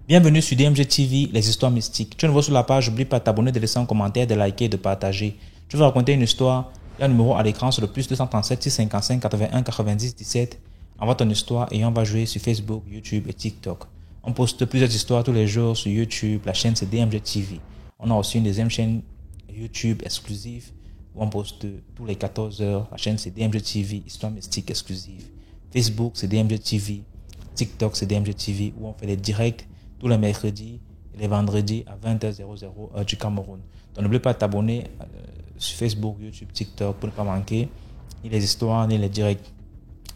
Bienvenue sur DMG TV, les histoires mystiques. Tu es nouveau sur la page, n'oublie pas de t'abonner, de laisser un commentaire, de liker et de partager. Tu veux raconter une histoire? Il y a un numéro à l'écran sur le plus 237 655 81 90 17. Envoie ton histoire et on va jouer sur Facebook, YouTube et TikTok. On poste plusieurs histoires tous les jours sur YouTube. La chaîne c'est DMG TV. On a aussi une deuxième chaîne YouTube exclusive où on poste tous les 14 heures. La chaîne c'est DMG TV, histoire mystique exclusive. Facebook c'est DMG TV. TikTok c'est DMG TV où on fait des directs tous les mercredis et les vendredis à 20h00 heure du Cameroun. Donc n'oublie pas de t'abonner sur Facebook, YouTube, TikTok pour ne pas manquer ni les histoires ni les directs.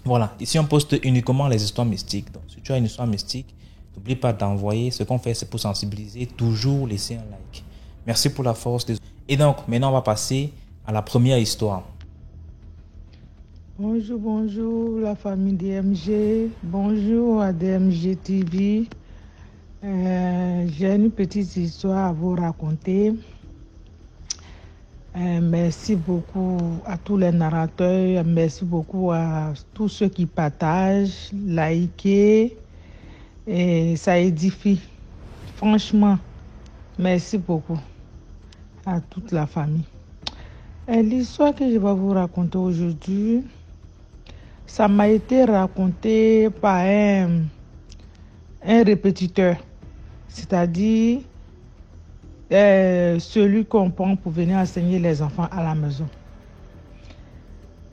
Voilà, ici on poste uniquement les histoires mystiques. Donc si tu as une histoire mystique, n'oublie pas d'envoyer. Ce qu'on fait c'est pour sensibiliser, toujours laisser un like. Merci pour la force. Et donc maintenant on va passer à la première histoire. Bonjour la famille DMG. Bonjour à DMG TV. J'ai une petite histoire à vous raconter. Merci beaucoup à tous les narrateurs. Merci beaucoup à tous ceux qui partagent, likent. Et ça édifie. Franchement, merci beaucoup à toute la famille. L'histoire que je vais vous raconter aujourd'hui, ça m'a été raconté par un répétiteur. C'est-à-dire celui qu'on prend pour venir enseigner les enfants à la maison.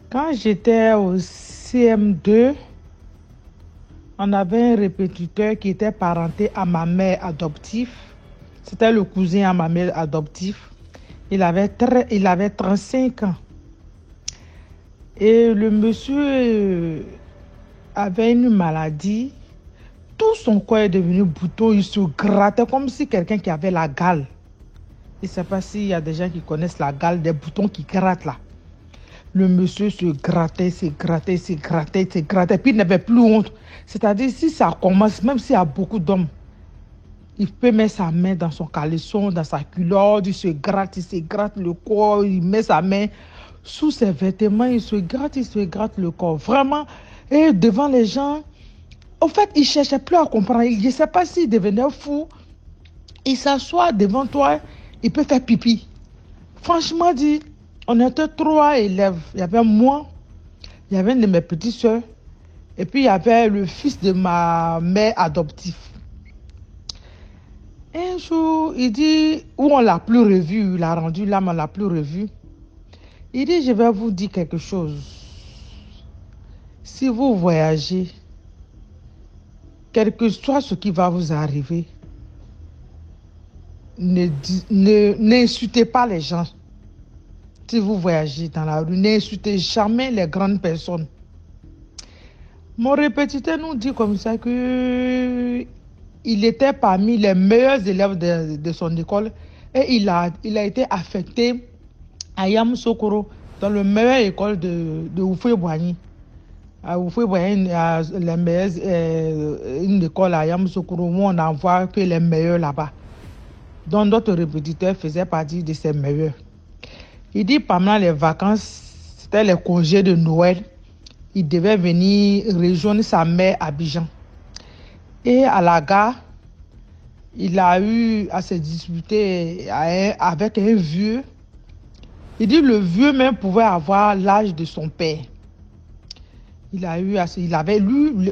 Quand j'étais au CM2, on avait un répétiteur qui était parenté à ma mère adoptive. C'était le cousin à ma mère adoptive. Il avait 35 ans. Et le monsieur avait une maladie. Tout son corps est devenu bouton, il se grattait comme si quelqu'un qui avait la gale. Je ne sais pas s'il y a des gens qui connaissent la gale, des boutons qui grattent là. Le monsieur se grattait, puis il n'avait plus honte. C'est-à-dire, si ça commence, même s'il y a beaucoup d'hommes, il peut mettre sa main dans son caleçon, dans sa culotte, il se gratte le corps, il met sa main sous ses vêtements, il se gratte le corps. Vraiment, et devant les gens, en fait, il ne cherchait plus à comprendre. Je ne sais pas s'il devenait fou. Il s'assoit devant toi, il peut faire pipi. Franchement dit, on était 3 élèves. Il y avait moi, il y avait une de mes petites soeurs, et puis il y avait le fils de ma mère adoptive. Un jour, il dit, où on ne l'a plus revu, il a rendu l'âme, on ne l'a plus revu. Il dit, je vais vous dire quelque chose. Si vous voyagez, quel que soit ce qui va vous arriver, n'insultez pas les gens. Si vous voyagez dans la rue, n'insultez jamais les grandes personnes. Mon répétiteur nous dit comme ça que il était parmi les meilleurs élèves de son école et il a été affecté à Yamoussoukro, dans la meilleure école de Oufoué-Boigny. À Oufoué-Boigny, une école à Yamoussoukro où on n'envoie que les meilleurs là-bas. Donc notre répétiteur faisait partie de ces meilleurs. Il dit pendant les vacances, c'était les congés de Noël, il devait venir rejoindre sa mère à Abidjan. Et à la gare, il a eu à se disputer avec un vieux. Il dit le vieux même pouvait avoir l'âge de son père.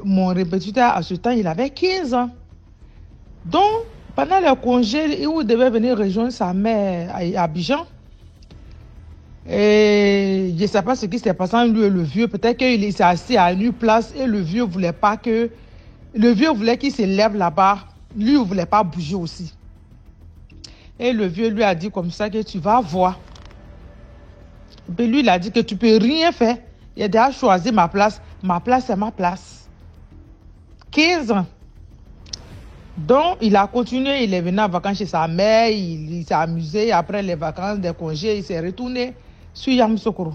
Mon répétiteur à ce temps, il avait 15 ans. Donc, pendant les congés, il devait venir rejoindre sa mère à Abidjan. Et je ne sais pas ce qui s'est passé entre lui et le vieux. Peut-être qu'il s'est assis à une place et le vieux voulait qu'il se lève là-bas. Lui, il ne voulait pas bouger aussi. Et le vieux lui a dit comme ça que tu vas voir. Et puis lui, il a dit que tu ne peux rien faire. Il a déjà choisi ma place. Ma place, c'est ma place. 15 ans. Donc, il a continué. Il est venu en vacances chez sa mère. Il s'est amusé. Après les vacances, des congés, il s'est retourné sur Yamoussoukro.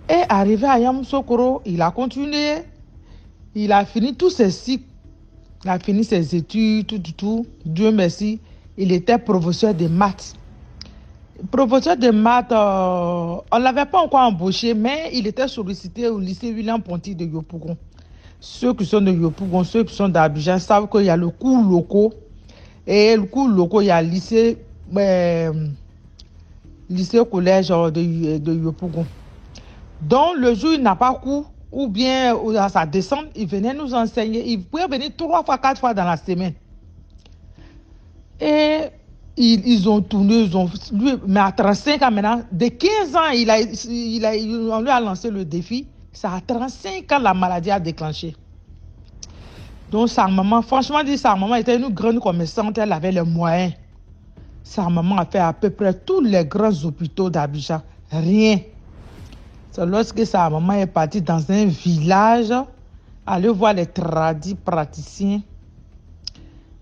Et arrivé à Yamoussoukro, il a continué. Il a fini tous ses cycles. Il a fini ses études, tout. Dieu merci. Il était professeur de maths. Professeur de maths, on ne l'avait pas encore embauché, mais il était sollicité au lycée William Ponty de Yopougon. Ceux qui sont de Yopougon, ceux qui sont d'Abidjan savent qu'il y a le cours locaux. Et le cours locaux, il y a le lycée collège de Yopougon. Donc, le jour où il n'a pas cours, ou bien à sa descente, il venait nous enseigner. Il pouvait venir 3 fois, 4 fois dans la semaine. Et ils ont tourné, mais à 35 ans maintenant, de 15 ans, on lui a lancé le défi. C'est à 35 ans la maladie a déclenché. Donc sa maman, franchement dit, sa maman était une grande commerçante, elle avait les moyens. Sa maman a fait à peu près tous les grands hôpitaux d'Abidjan. Rien. C'est lorsque sa maman est partie dans un village, aller voir les tradis praticiens,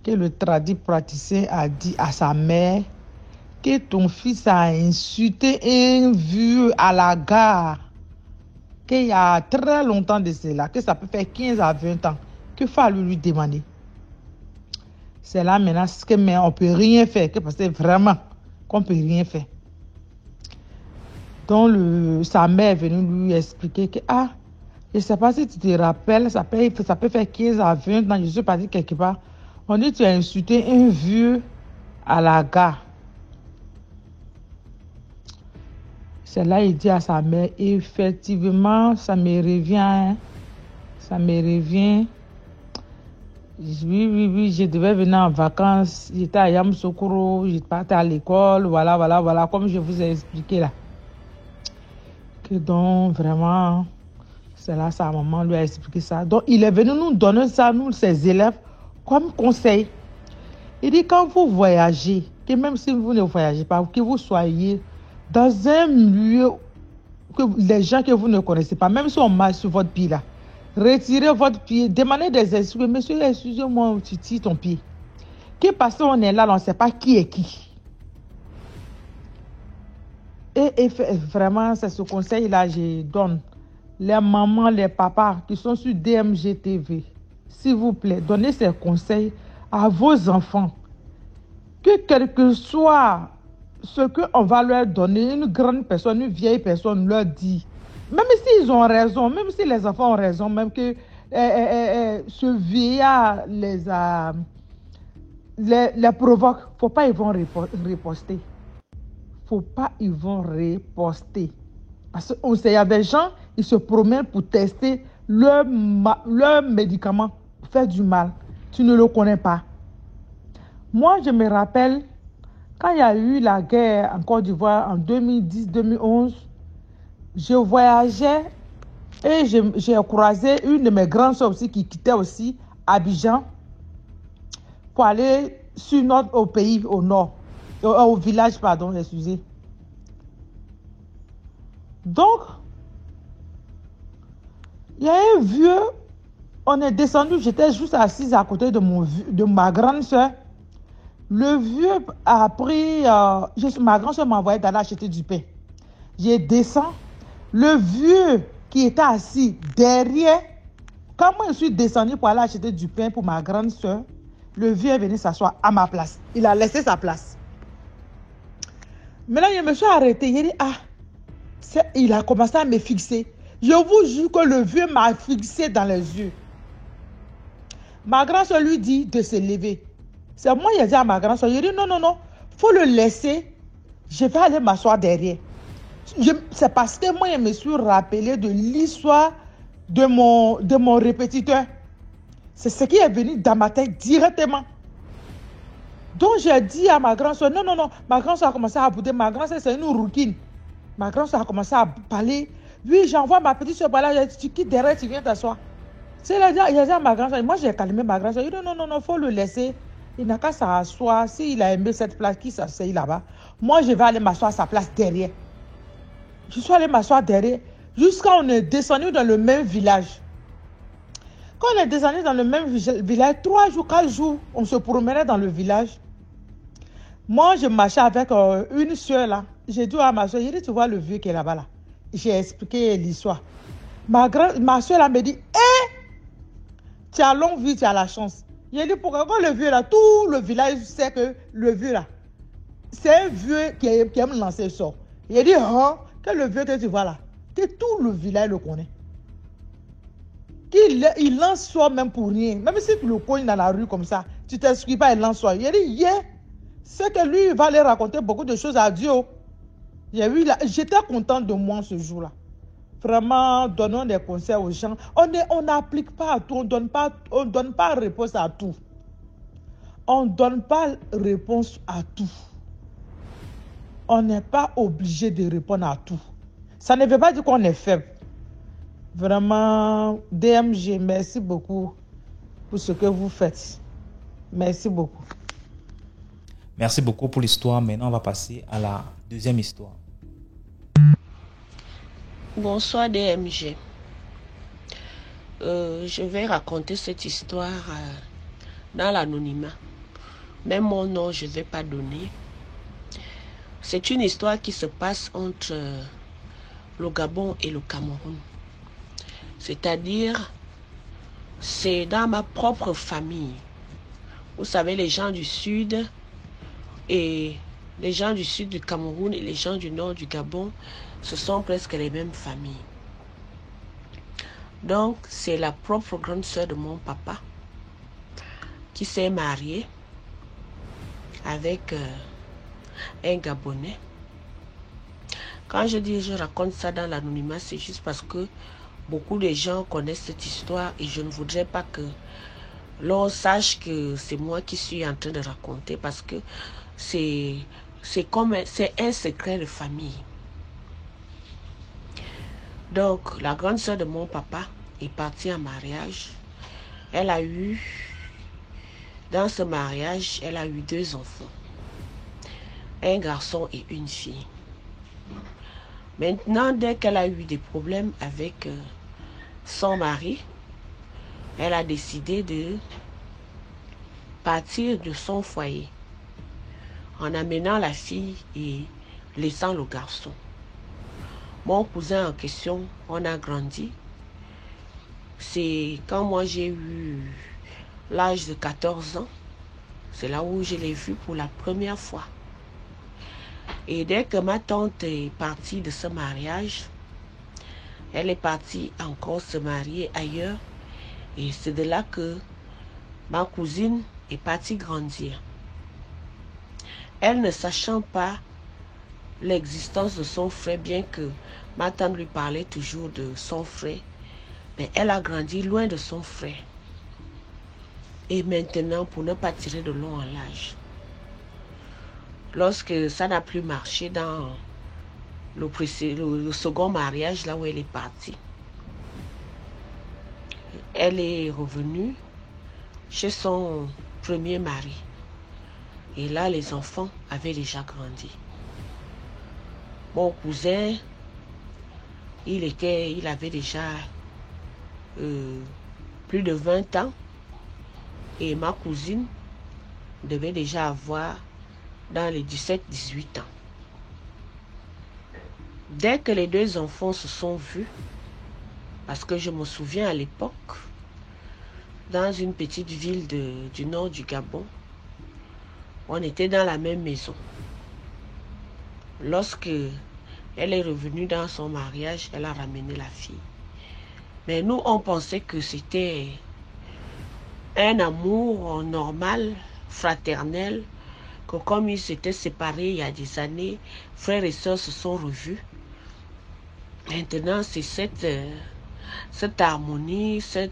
que le tradit praticien a dit à sa mère que ton fils a insulté un vieux à la gare, qu'il y a très longtemps de cela, que ça peut faire 15 à 20 ans, qu'il fallait lui demander. C'est là maintenant que mais on ne peut rien faire, que parce que vraiment qu'on ne peut rien faire. Donc sa mère est venue lui expliquer que je ne sais pas si tu te rappelles, ça peut faire 15 à 20 ans, je suis partie quelque part. On dit que tu as insulté un vieux à la gare. C'est là il dit à sa mère, effectivement, ça me revient. Hein. Ça me revient. Oui, je devais venir en vacances. J'étais à Yamoussoukro, je partais à l'école. Voilà, comme je vous ai expliqué là. Que donc, vraiment, c'est là sa maman lui a expliqué ça. Donc, il est venu nous donner ça, nous, ses élèves, comme conseil. Il dit, quand vous voyagez, que même si vous ne voyagez pas, que vous soyez dans un lieu, que les gens que vous ne connaissez pas, même si on marche sur votre pied là, retirez votre pied, demandez des excuses. Monsieur, excusez-moi, tu tires ton pied. Que parce qu'on est là, on ne sait pas qui est qui. Et vraiment, c'est ce conseil-là que je donne. Les mamans, les papas qui sont sur DMG TV, s'il vous plaît, donnez ces conseils à vos enfants. Que quel que soit ce qu'on va leur donner, une grande personne, une vieille personne leur dit, même s'ils ont raison, même si les enfants ont raison, même que ce vieillard les provoque, il ne faut pas ils vont riposter. Faut pas ils vont riposter. Parce qu'on sait, il y a des gens, ils se promènent pour tester leur médicament, pour faire du mal. Tu ne le connais pas. Moi, je me rappelle, quand il y a eu la guerre en Côte d'Ivoire en 2010-2011, je voyageais et j'ai croisé une de mes grandes soeurs aussi qui quittait aussi Abidjan pour aller au pays, au nord. Au village, pardon, excusez. Donc, il y a un vieux, on est descendu, j'étais juste assise à côté de ma grande soeur. Le vieux a pris, ma grande soeur m'a envoyé d'aller acheter du pain. Je descends, le vieux qui était assis derrière, quand moi je suis descendue pour aller acheter du pain pour ma grande soeur, le vieux est venu s'asseoir à ma place. Il a laissé sa place. Maintenant, je me suis arrêtée. Il dit, il a commencé à me fixer. Je vous jure que le vieux m'a fixé dans les yeux. Ma grand-soeur lui dit de se lever. C'est moi qui ai dit à ma grand-soeur, il dit non, il faut le laisser. Je vais aller m'asseoir derrière. C'est parce que moi, je me suis rappelé de l'histoire de mon répétiteur. C'est ce qui est venu dans ma tête directement. Donc, j'ai dit à ma grand-soeur, non, ma grand-soeur a commencé à bouder. Ma grand-soeur, c'est une rouquine. Ma grand-soeur a commencé à parler. Oui, j'envoie ma petite soeur par là, tu quittes derrière, tu viens t'asseoir. C'est là, j'ai dit à ma grand-soeur, moi j'ai calmé ma grand-soeur. Il dit non, il faut le laisser. Il n'a qu'à s'asseoir. S'il a aimé cette place, qui s'assied là-bas. Moi, je vais aller m'asseoir à sa place derrière. Je suis allée m'asseoir derrière jusqu'à on est descendu dans le même village. Quand on est descendu dans le même village, 3 jours, 4 jours, on se promenait dans le village. Moi, je marchais avec une soeur là. J'ai dit à ma soeur, j'ai dit, tu vois le vieux qui est là-bas là. J'ai expliqué l'histoire. Ma soeur là me dit, tu as longue vie, tu as la chance. J'ai dit, pourquoi le vieux là, tout le village sait que le vieux là, c'est un vieux qui aime lancer le sort. Il a dit, hein, quel le vieux que tu vois là, que tout le village le connaît. Il lance soi même pour rien. Même si tu le cognes dans la rue comme ça, tu ne t'excuses pas, il lance soi. Il a dit, yeah, c'est que lui, il va aller raconter beaucoup de choses à Dieu. J'étais content de moi ce jour-là. Vraiment, donnons des conseils aux gens. On n'applique pas à tout, on donne pas réponse à tout. On ne donne pas réponse à tout. On n'est pas obligé de répondre à tout. Ça ne veut pas dire qu'on est faible. Vraiment, DMG, merci beaucoup pour ce que vous faites. Merci beaucoup. Merci beaucoup pour l'histoire. Maintenant, on va passer à la deuxième histoire. Bonsoir DMG. Je vais raconter cette histoire dans l'anonymat. Même mon nom, je ne vais pas donner. C'est une histoire qui se passe entre le Gabon et le Cameroun. C'est-à-dire, c'est dans ma propre famille. Vous savez, les gens du sud et les gens du sud du Cameroun et les gens du nord du Gabon, ce sont presque les mêmes familles. Donc, c'est la propre grande sœur de mon papa qui s'est mariée avec un Gabonais. Quand je dis je raconte ça dans l'anonymat, c'est juste parce que beaucoup de gens connaissent cette histoire et je ne voudrais pas que l'on sache que c'est moi qui suis en train de raconter parce que c'est un secret de famille. Donc, la grande sœur de mon papa est partie en mariage. Elle a eu, dans ce mariage, elle a eu 2 enfants. Un garçon et une fille. Maintenant, dès qu'elle a eu des problèmes avec son mari, elle a décidé de partir de son foyer en amenant la fille et laissant le garçon. Mon cousin en question, on a grandi. C'est quand moi j'ai eu l'âge de 14 ans, c'est là où je l'ai vu pour la première fois. Et dès que ma tante est partie de ce mariage, elle est partie encore se marier ailleurs. Et c'est de là que ma cousine est partie grandir. Elle ne sachant pas l'existence de son frère, bien que ma tante lui parlait toujours de son frère, mais elle a grandi loin de son frère. Et maintenant, pour ne pas tirer de long en large, lorsque ça n'a plus marché dans le second mariage, là où elle est partie, elle est revenue chez son premier mari. Et là, les enfants avaient déjà grandi. Mon cousin, il avait déjà plus de 20 ans. Et ma cousine devait déjà avoir dans les 17-18 ans. Dès que les 2 enfants se sont vus, parce que je me souviens à l'époque, dans une petite ville du nord du Gabon, on était dans la même maison. Lorsque elle est revenue dans son mariage, elle a ramené la fille. Mais nous, on pensait que c'était un amour normal, fraternel, que comme ils s'étaient séparés il y a des années, frères et sœurs se sont revus. Maintenant, c'est cette harmonie, c'est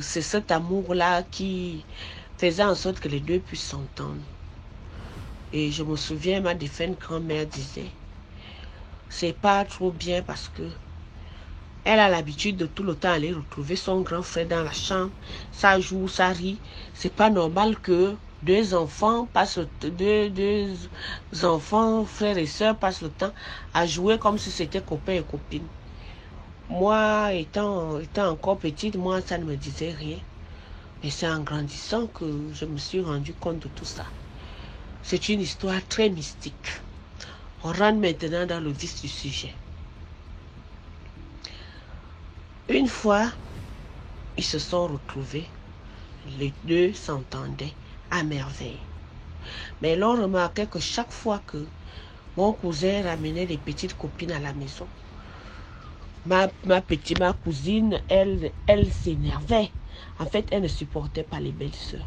cet amour-là qui faisait en sorte que les deux puissent s'entendre. Et je me souviens, ma défunte grand-mère disait, c'est pas trop bien parce que elle a l'habitude de tout le temps aller retrouver son grand frère dans la chambre. Ça joue, ça rit. C'est pas normal que deux enfants, frères et sœurs, passent le temps à jouer comme si c'était copains et copines. Moi, étant encore petite, moi, ça ne me disait rien. Mais c'est en grandissant que je me suis rendu compte de tout ça. C'est une histoire très mystique. On rentre maintenant dans le vif du sujet. Une fois, ils se sont retrouvés. Les deux s'entendaient à merveille. Mais l'on remarquait que chaque fois que mon cousin ramenait des petites copines à la maison, ma cousine, elle s'énervait. En fait, elle ne supportait pas les belles-sœurs.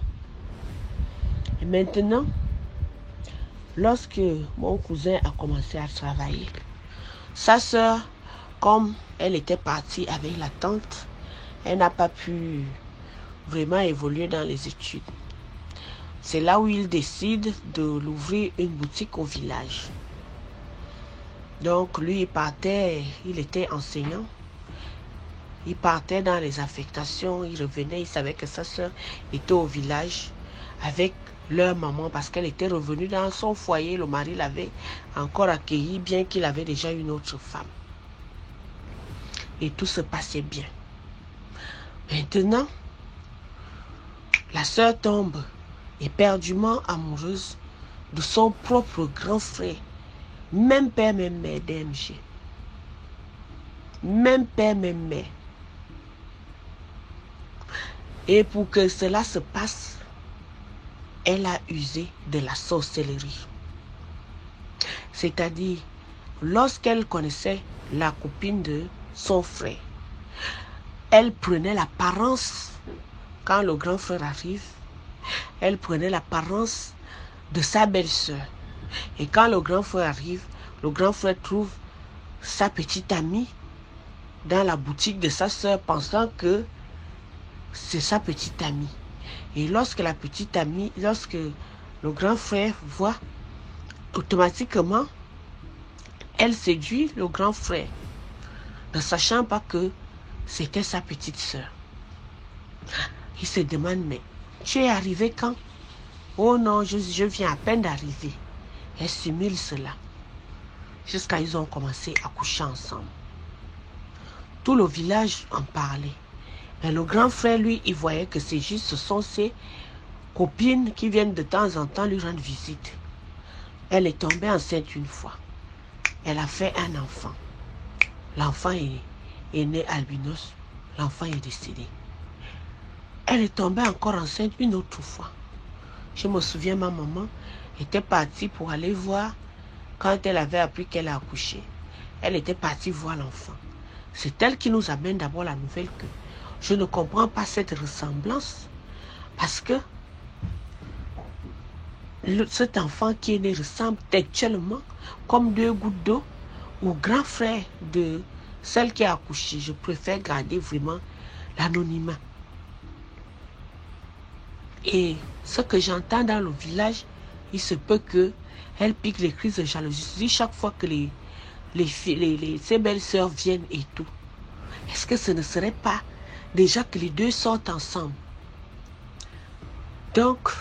Et maintenant, lorsque mon cousin a commencé à travailler, sa sœur, comme elle était partie avec la tante, elle n'a pas pu vraiment évoluer dans les études. C'est là où il décide de l'ouvrir une boutique au village. Donc lui, il était enseignant. Il partait dans les affectations, il revenait, il savait que sa soeur était au village avec leur maman parce qu'elle était revenue dans son foyer. Le mari l'avait encore accueilli, bien qu'il avait déjà une autre femme. Et tout se passait bien. Maintenant, la sœur tombe éperdument amoureuse de son propre grand frère, même père, même mère d'MG. Même père, même mère. Et pour que cela se passe, elle a usé de la sorcellerie. C'est-à-dire, lorsqu'elle connaissait la copine de son frère, elle prenait l'apparence, quand le grand frère arrive, elle prenait l'apparence de sa belle-sœur. Et quand le grand frère arrive, le grand frère trouve sa petite amie dans la boutique de sa sœur, pensant que c'est sa petite amie. Et lorsque le grand frère voit, automatiquement, elle séduit le grand frère, ne sachant pas que c'était sa petite sœur. Il se demande, mais tu es arrivé quand? Oh non, je viens à peine d'arriver. Elle simule cela. Jusqu'à ils ont commencé à coucher ensemble. Tout le village en parlait. Mais le grand frère, lui, il voyait que c'est juste, ce sont ses copines qui viennent de temps en temps lui rendre visite. Elle est tombée enceinte une fois. Elle a fait un enfant. L'enfant est né albinos. L'enfant est décédé. Elle est tombée encore enceinte une autre fois. Je me souviens, ma maman était partie pour aller voir, quand elle avait appris qu'elle a accouché. Elle était partie voir l'enfant. C'est elle qui nous amène d'abord la nouvelle que je ne comprends pas cette ressemblance. Parce que cet enfant qui est né ressemble textuellement comme deux gouttes d'eau au grand frère de celle qui a accouché. Je préfère garder vraiment l'anonymat. Et ce que j'entends dans le village, il se peut qu'elle pique les crises de jalousie chaque fois que ses belles-sœurs viennent et tout. Est-ce que ce ne serait pas déjà que les deux sortent ensemble? Donc,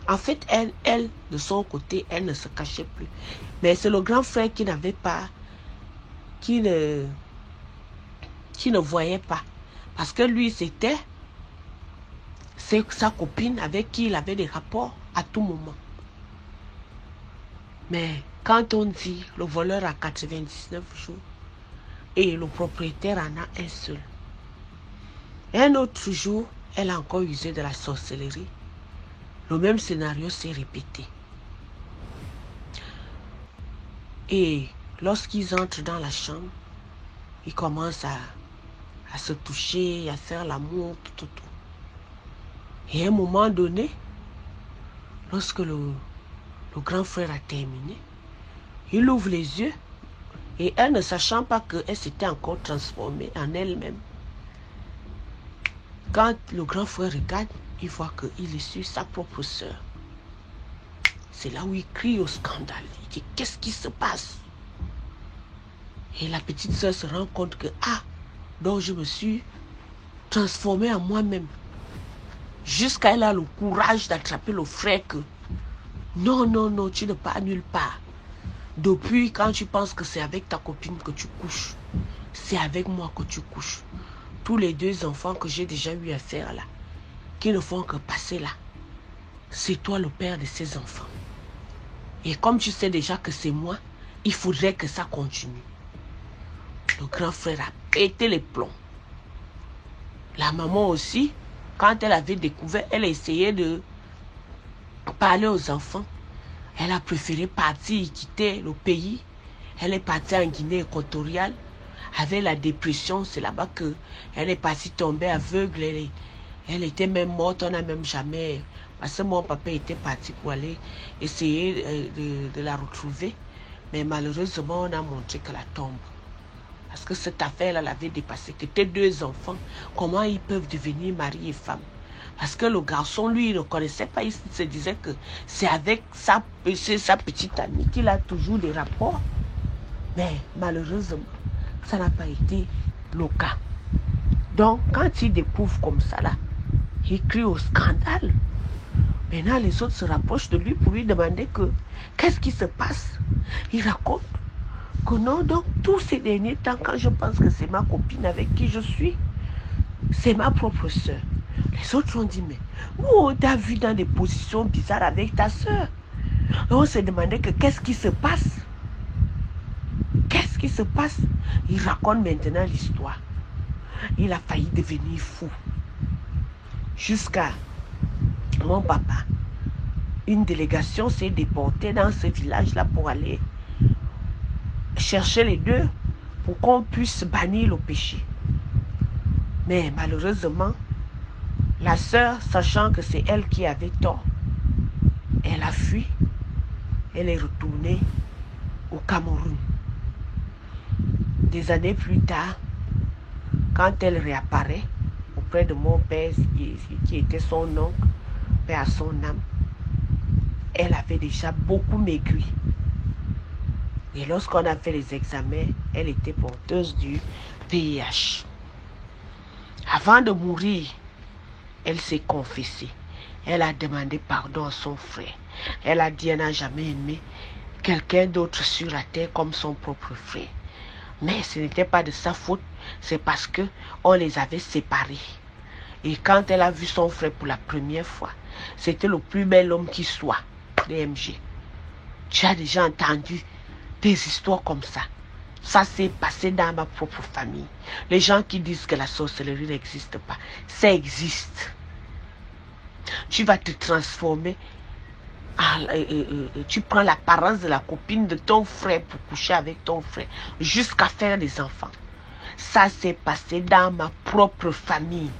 en fait, elle, de son côté, elle ne se cachait plus. Mais c'est le grand frère qui n'avait pas, qui ne voyait pas. Parce que lui, c'est sa copine avec qui il avait des rapports à tout moment. Mais quand on dit le voleur a 99 jours et le propriétaire en a un seul, un autre jour, elle a encore usé de la sorcellerie. Le même scénario s'est répété. Et lorsqu'ils entrent dans la chambre, ils commencent à se toucher, à faire l'amour, tout. Et à un moment donné, lorsque le grand frère a terminé, il ouvre les yeux et elle, ne sachant pas qu'elle s'était encore transformée en elle-même, quand le grand frère regarde, il voit qu'il est sur sa propre sœur. C'est là où il crie au scandale. Il dit, qu'est-ce qui se passe? Et la petite sœur se rend compte que, donc je me suis transformée en moi-même. Jusqu'à elle a le courage d'attraper le frère que, non, tu ne pars nulle part. Depuis quand tu penses que c'est avec ta copine que tu couches, c'est avec moi que tu couches. Tous les deux enfants que j'ai déjà eu à faire là, qui ne font que passer là, c'est toi le père de ces enfants. Et comme tu sais déjà que c'est moi, il faudrait que ça continue. Le grand frère a pété les plombs. La maman aussi, quand elle avait découvert, elle a essayé de parler aux enfants. Elle a préféré partir et quitter le pays. Elle est partie en Guinée équatoriale. Avec la dépression, c'est là-bas qu'elle est partie tomber aveugle. Elle était même morte, on n'a même jamais... Parce que mon papa était parti pour aller essayer de la retrouver. Mais malheureusement, on a montré que la tombe. Parce que cette affaire-là l'avait dépassé. C'était 2 enfants. Comment ils peuvent devenir mari et femme? Parce que le garçon, lui, il ne connaissait pas. Il se disait que c'est avec sa petite amie qu'il a toujours des rapports. Mais malheureusement, ça n'a pas été le cas. Donc, quand il découvre comme ça, là, il crie au scandale. Maintenant, les autres se rapprochent de lui pour lui demander que qu'est-ce qui se passe. Il raconte que non, donc tous ces derniers temps, quand je pense que c'est ma copine avec qui je suis, c'est ma propre soeur. Les autres ont dit, mais nous, on t'a vu dans des positions bizarres avec ta soeur. Et on s'est demandé que qu'est-ce qui se passe. Qu'est-ce qui se passe? Il raconte maintenant l'histoire. Il a failli devenir fou. Jusqu'à mon papa. Une délégation s'est déportée dans ce village-là pour aller chercher les 2 pour qu'on puisse bannir le péché. Mais malheureusement, la sœur, sachant que c'est elle qui avait tort, elle a fui. Elle est retournée au Cameroun. Des années plus tard, quand elle réapparaît auprès de mon père, qui était son oncle, père à son âme, elle avait déjà beaucoup maigri. Et lorsqu'on a fait les examens, elle était porteuse du VIH. Avant de mourir, elle s'est confessée. Elle a demandé pardon à son frère. Elle a dit qu'elle n'a jamais aimé quelqu'un d'autre sur la terre comme son propre frère. Mais ce n'était pas de sa faute, c'est parce qu'on les avait séparés. Et quand elle a vu son frère pour la première fois, c'était le plus bel homme qui soit, DMG. Tu as déjà entendu des histoires comme ça. Ça s'est passé dans ma propre famille. Les gens qui disent que la sorcellerie n'existe pas, ça existe. Tu vas te transformer. Tu prends l'apparence de la copine de ton frère pour coucher avec ton frère, jusqu'à faire des enfants. Ça s'est passé dans ma propre famille.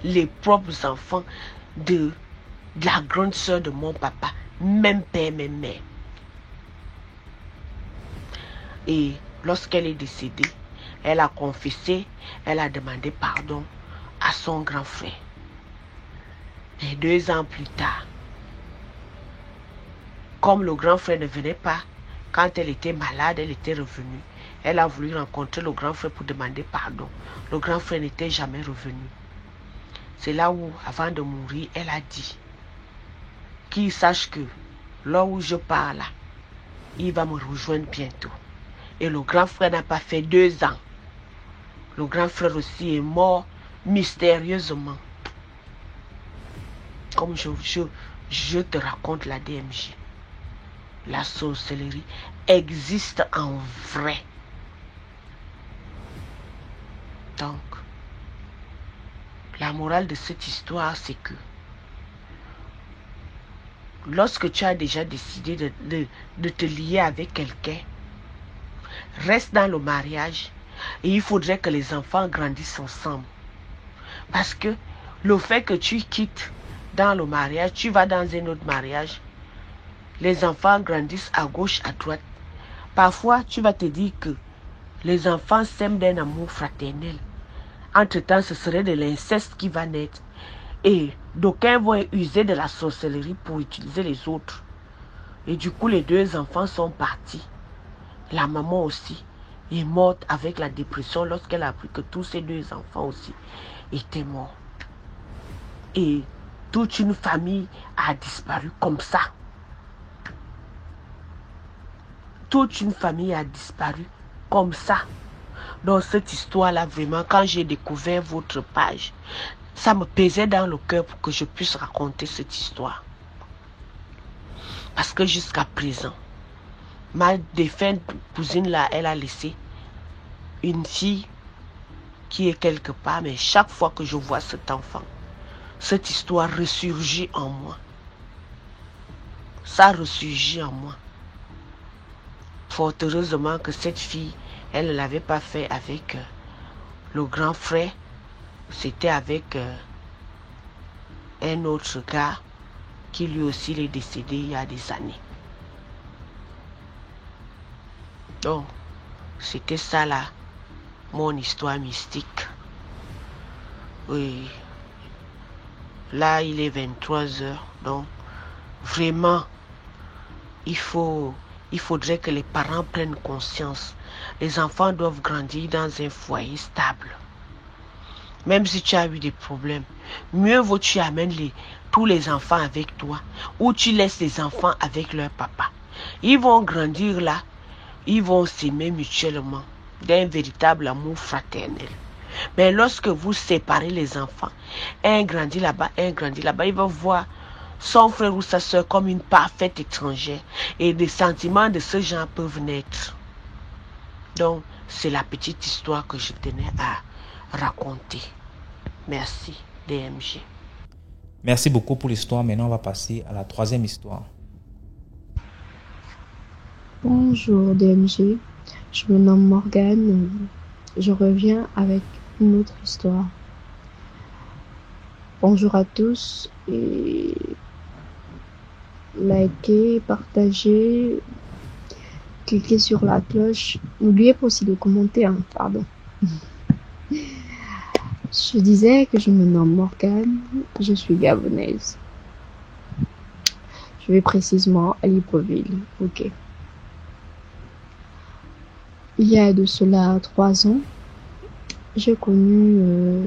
Les propres enfants de la grande soeur de mon papa, même père, même mère. Et lorsqu'elle est décédée, elle a confessé, elle a demandé pardon à son grand frère. Et 2 ans plus tard, comme le grand frère ne venait pas, quand elle était malade, elle était revenue. Elle a voulu rencontrer le grand frère pour demander pardon. Le grand frère n'était jamais revenu. C'est là où, avant de mourir, elle a dit qu'il sache que là où je pars là, il va me rejoindre bientôt. Et le grand frère n'a pas fait 2 ans. Le grand frère aussi est mort mystérieusement. Comme je te raconte la DMJ. La sorcellerie existe en vrai. Donc, la morale de cette histoire, c'est que lorsque tu as déjà décidé de te lier avec quelqu'un, reste dans le mariage et il faudrait que les enfants grandissent ensemble. Parce que le fait que tu quittes dans le mariage, tu vas dans un autre mariage, les enfants grandissent à gauche, à droite. Parfois, tu vas te dire que les enfants s'aiment d'un amour fraternel. Entre-temps, ce serait de l'inceste qui va naître. Et d'aucuns vont user de la sorcellerie pour utiliser les autres. Et du coup, les 2 enfants sont partis. La maman aussi est morte avec la dépression lorsqu'elle a appris que tous ces 2 enfants aussi étaient morts. Et toute une famille a disparu comme ça. Toute une famille a disparu comme ça. Dans cette histoire-là, vraiment, quand j'ai découvert votre page, ça me pesait dans le cœur pour que je puisse raconter cette histoire. Parce que jusqu'à présent, ma défunte cousine-là, elle a laissé une fille qui est quelque part, mais chaque fois que je vois cet enfant, cette histoire ressurgit en moi. ça ressurgit en moi. Fort heureusement que cette fille, elle ne l'avait pas fait avec le grand frère. C'était avec un autre gars qui lui aussi est décédé il y a des années. Donc, c'était ça là, mon histoire mystique. Oui. Là, il est 23 heures. Donc, vraiment, il faudrait que les parents prennent conscience. Les enfants doivent grandir dans un foyer stable. Même si tu as eu des problèmes, mieux vaut tu amènes tous les enfants avec toi ou tu laisses les enfants avec leur papa. Ils vont grandir là, ils vont s'aimer mutuellement d'un véritable amour fraternel. Mais lorsque vous séparez les enfants, un grandit là-bas, il va voir son frère ou sa soeur comme une parfaite étrangère et des sentiments de ce genre peuvent naître. Donc, c'est la petite histoire que je tenais à raconter. Merci, DMG. Merci beaucoup pour l'histoire. Maintenant, on va passer à la troisième histoire. Bonjour DMG, je me nomme Morgane. Je reviens avec une autre histoire. Bonjour à tous et likez, partagez, cliquez sur la cloche. N'oubliez pas aussi de commenter, pardon. Je disais que je me nomme Morgane, je suis gabonaise. Je vais précisément à Libreville, ok. Il y a de cela 3 ans, j'ai connu,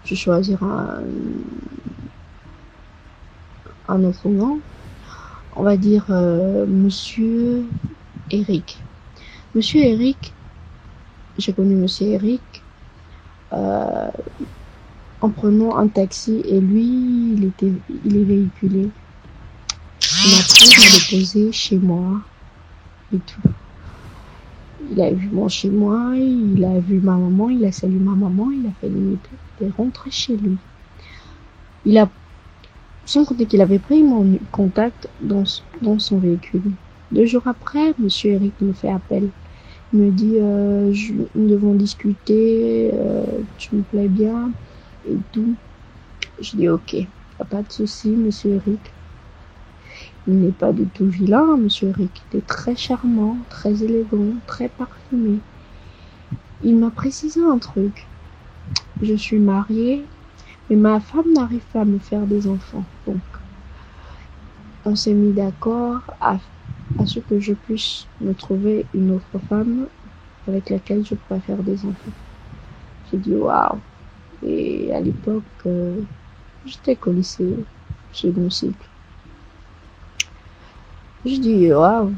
je choisirai un autre nom, on va dire Monsieur Eric. Monsieur Eric, j'ai connu Monsieur Eric en prenant un taxi et lui, il est véhiculé. Il m'a pris, il m'a déposé chez moi et tout. Il a vu mon chez moi, il a vu ma maman, il a salué ma maman, il a fait de rentrer chez lui. Sans compter qu'il avait pris mon contact dans son véhicule. 2 jours après, Monsieur Eric me fait appel. Il me dit, nous devons discuter, tu me plais bien et tout. Je dis ok, pas de souci, Monsieur Eric. Il n'est pas du tout vilain, Monsieur Eric. Il est très charmant, très élégant, très parfumé. Il m'a précisé un truc. Je suis mariée, mais ma femme n'arrive pas à me faire des enfants. Donc, on s'est mis d'accord à ce que je puisse me trouver une autre femme avec laquelle je pourrais faire des enfants. J'ai dit waouh. Et à l'époque, j'étais au lycée, second cycle. Je dis waouh,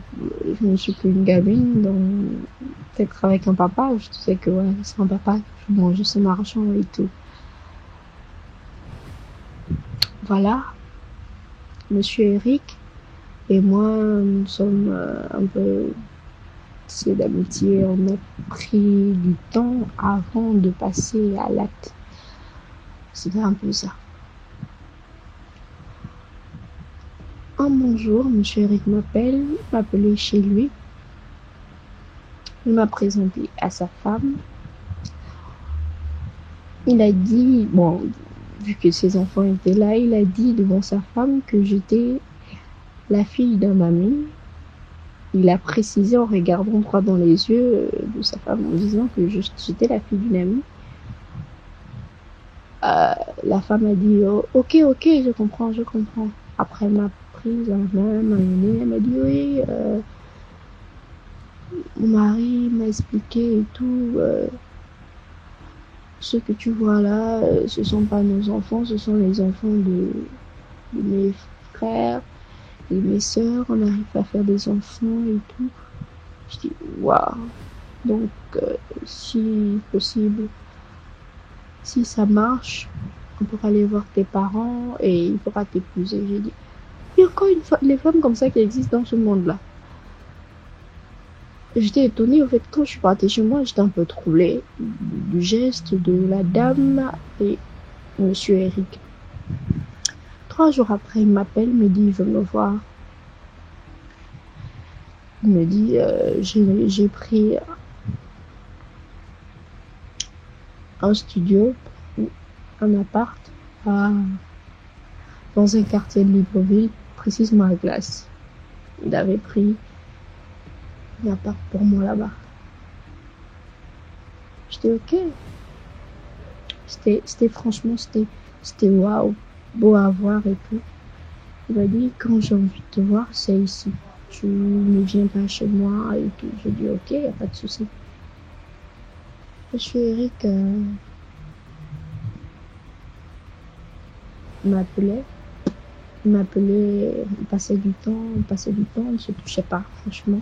je ne suis plus une gamine, donc peut-être avec un papa, je sais que ouais, c'est un papa, je mange son argent et tout. Voilà, Monsieur Eric et moi, nous sommes un peu d'amitié, on a pris du temps avant de passer à l'acte. C'était un peu ça. Un bonjour, Monsieur Eric m'appelait chez lui. Il m'a présenté à sa femme. Il a dit, bon, vu que ses enfants étaient là, il a dit devant sa femme que j'étais la fille d'un ami. Il a précisé en regardant droit dans les yeux de sa femme en disant que j'étais la fille d'une amie. La femme a dit oh, ok, je comprends. Après elle m'a prise la main, elle m'a dit oui, mon mari m'a expliqué et tout. Ce que tu vois là, ce sont pas nos enfants, ce sont les enfants de mes frères et mes sœurs. On arrive à faire des enfants et tout. Je dis waouh. Donc si possible, si ça marche, on pourra aller voir tes parents et il pourra t'épouser. J'ai dit il y a encore les femmes comme ça qui existent dans ce monde-là. J'étais étonnée, au fait, quand je suis partie chez moi, j'étais un peu troublée du geste de la dame et Monsieur Eric. 3 jours après, il m'appelle, me dit, il veut me voir. Il me dit, j'ai pris un studio, un appart dans un quartier de Libreville, précisément à Glace. Il avait pris un appart pour moi là-bas. J'étais ok. Franchement, c'était waouh, beau à voir et tout. Il m'a dit, quand j'ai envie de te voir, c'est ici. Tu ne viens pas chez moi et tout. J'ai dit, ok, y a pas de souci. Monsieur Eric m'appelait. On passait du temps, il ne se touchait pas, franchement.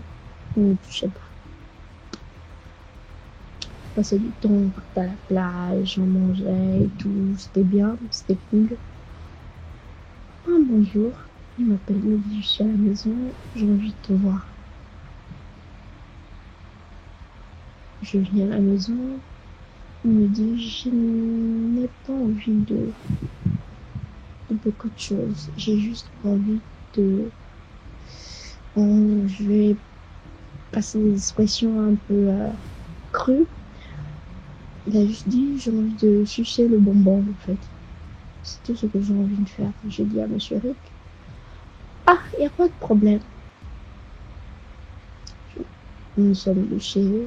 Il ne touchait pas. On passait du temps, on partait à la plage, on mangeait et tout. C'était bien, c'était cool. Un bon jour, il m'appelle, il me dit, je suis à la maison, j'ai envie de te voir. Je viens à la maison, il me dit, je n'ai pas envie de beaucoup de choses. J'ai juste envie de... je vais passer des expressions un peu crues. Il a juste dit, j'ai envie de sucer le bonbon, en fait. C'est tout ce que j'ai envie de faire. J'ai dit à monsieur Eric, ah, il n'y a pas de problème. Nous sommes douchés.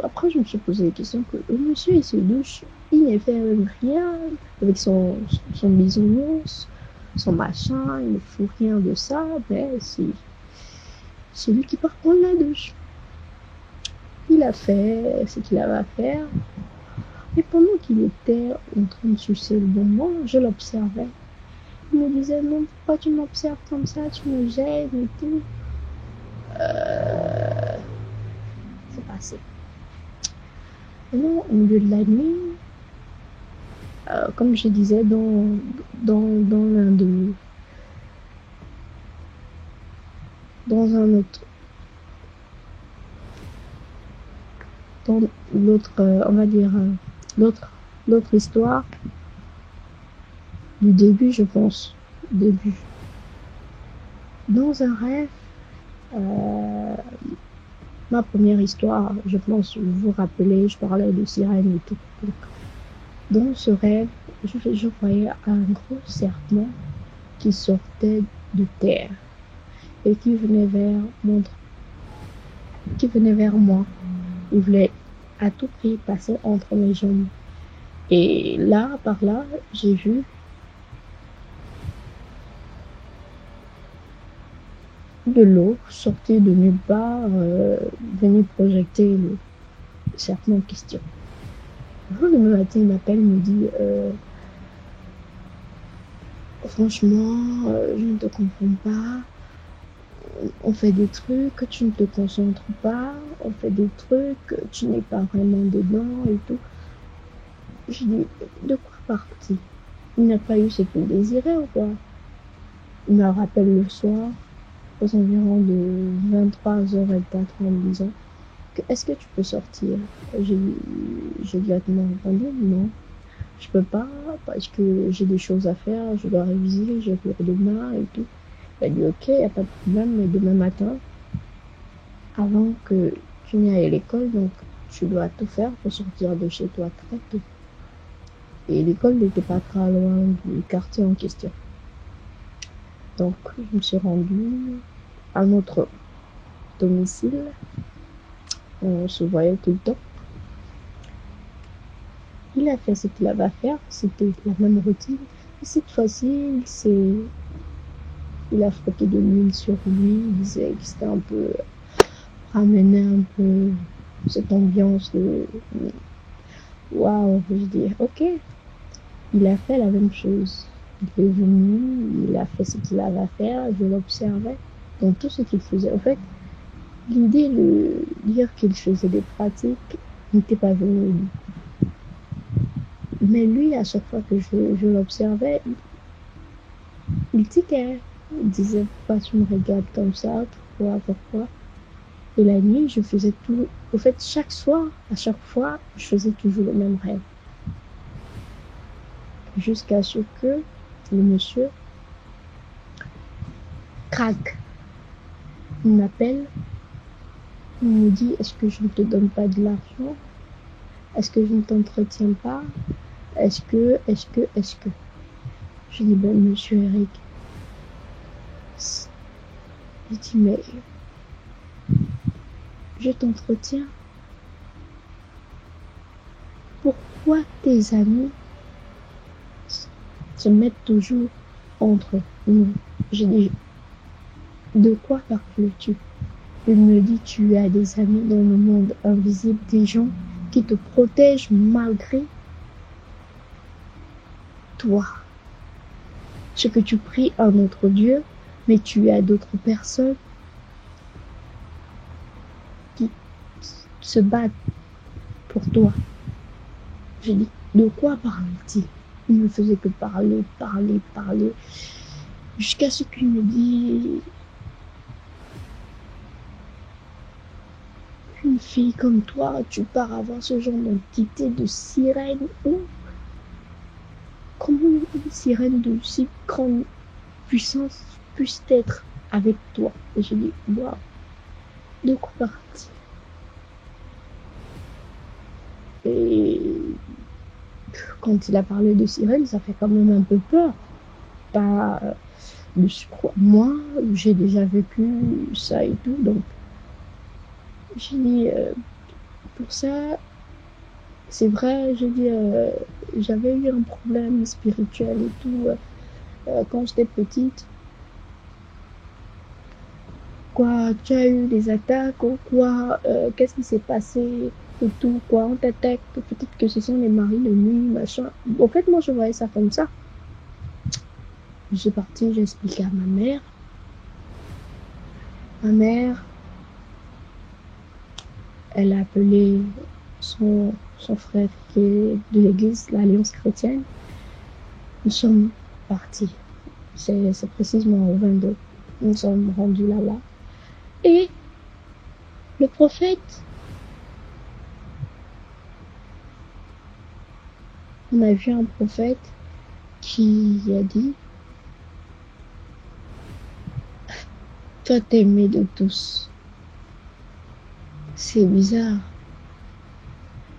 Après, je me suis posé la question que le monsieur, il se douche, il ne fait rien avec son bisounours, son machin, il ne fout rien de ça, mais c'est lui qui part prendre la douche. Il a fait ce qu'il avait à faire. Et pendant qu'il était en train de sucer le bonbon, je l'observais. Il me disait, non, pourquoi tu m'observes comme ça, tu me gênes et tout. C'est passé. Et non, au milieu de la nuit, comme je disais dans l'autre, on va dire, l'autre histoire du début, je pense, dans un rêve, ma première histoire, je pense, vous vous rappelez, je parlais de sirène et tout. Dans ce rêve, je voyais un gros serpent qui sortait de terre et qui venait vers moi. Il voulait à tout prix passer entre mes jambes. Et là, par là, j'ai vu de l'eau sortir de nulle part, venir projeter le serpent en question. Le lendemain matin, il m'appelle, il me dit franchement, je ne te comprends pas. On fait des trucs que tu ne te concentres pas, on fait des trucs que tu n'es pas vraiment dedans et tout. Je dis, de quoi parti? Il n'a pas eu ce qu'il désirait ou quoi? Il me rappelle le soir, aux environs de 23h24 en me disant, est-ce que tu peux sortir? J'ai directement répondu, non, je peux pas parce que j'ai des choses à faire, je dois réviser, j'ai cours demain et tout. Il a dit, ok, il n'y a pas de problème, mais demain matin, avant que tu n'ailles à l'école, donc tu dois tout faire pour sortir de chez toi très tôt. Et l'école n'était pas très loin du quartier en question. Donc, je me suis rendue à notre domicile. On se voyait tout le temps. Il a fait ce qu'il avait à faire, c'était la même routine. Et cette fois-ci, il a frotté de l'huile sur lui, il disait que c'était un peu ramener un peu cette ambiance de waouh, je dis ok. Il a fait la même chose. Il est venu, il a fait ce qu'il avait à faire, je l'observais dans tout ce qu'il faisait. En fait, l'idée de dire qu'il faisait des pratiques n'était pas venue. Mais lui, à chaque fois que je l'observais, il tiquait. Il disait, pourquoi tu me regardes comme ça? Pourquoi? Et la nuit, je faisais tout. En fait, chaque soir, à chaque fois, je faisais toujours le même rêve. Jusqu'à ce que le monsieur crac. Il m'appelle, il me dit, est-ce que je ne te donne pas de l'argent? Est-ce que je ne t'entretiens pas? Est-ce que? Je dis, ben, monsieur Eric. Il dit, mais je t'entretiens. Pourquoi tes amis se mettent toujours entre nous? Je dis, de quoi parles-tu? Il me dit, tu as des amis dans le monde invisible, des gens qui te protègent malgré toi. Ce que tu pries à un autre Dieu, mais tu as d'autres personnes qui se battent pour toi. J'ai dit, de quoi parle-t-il? Il ne faisait que parler, jusqu'à ce qu'il me dit, une fille comme toi, tu pars avoir ce genre d'entité de sirène ou comment une sirène de si grande puissance puisse être avec toi? Et je dis, waouh, de quoi parle-t-il? Et quand il a parlé de sirène, ça fait quand même un peu peur. Pas de surcroît. Moi, j'ai déjà vécu ça et tout, donc j'ai dit, pour ça, c'est vrai, j'ai dit, j'avais eu un problème spirituel et tout quand j'étais petite. Quoi, tu as eu des attaques ou quoi? Qu'est-ce qui s'est passé et tout, quoi? On t'attaque, peut-être que ce sont les maris de nuit, machin. En fait, moi, je voyais ça comme ça. J'ai parti, j'ai expliqué à ma mère. Ma mère, elle a appelé son frère qui est de l'église, l'Alliance chrétienne. Nous sommes partis. C'est précisément au 22. Nous sommes rendus là-bas. Et le prophète, on a vu un prophète qui a dit, toi t'es aimé de tous. C'est bizarre.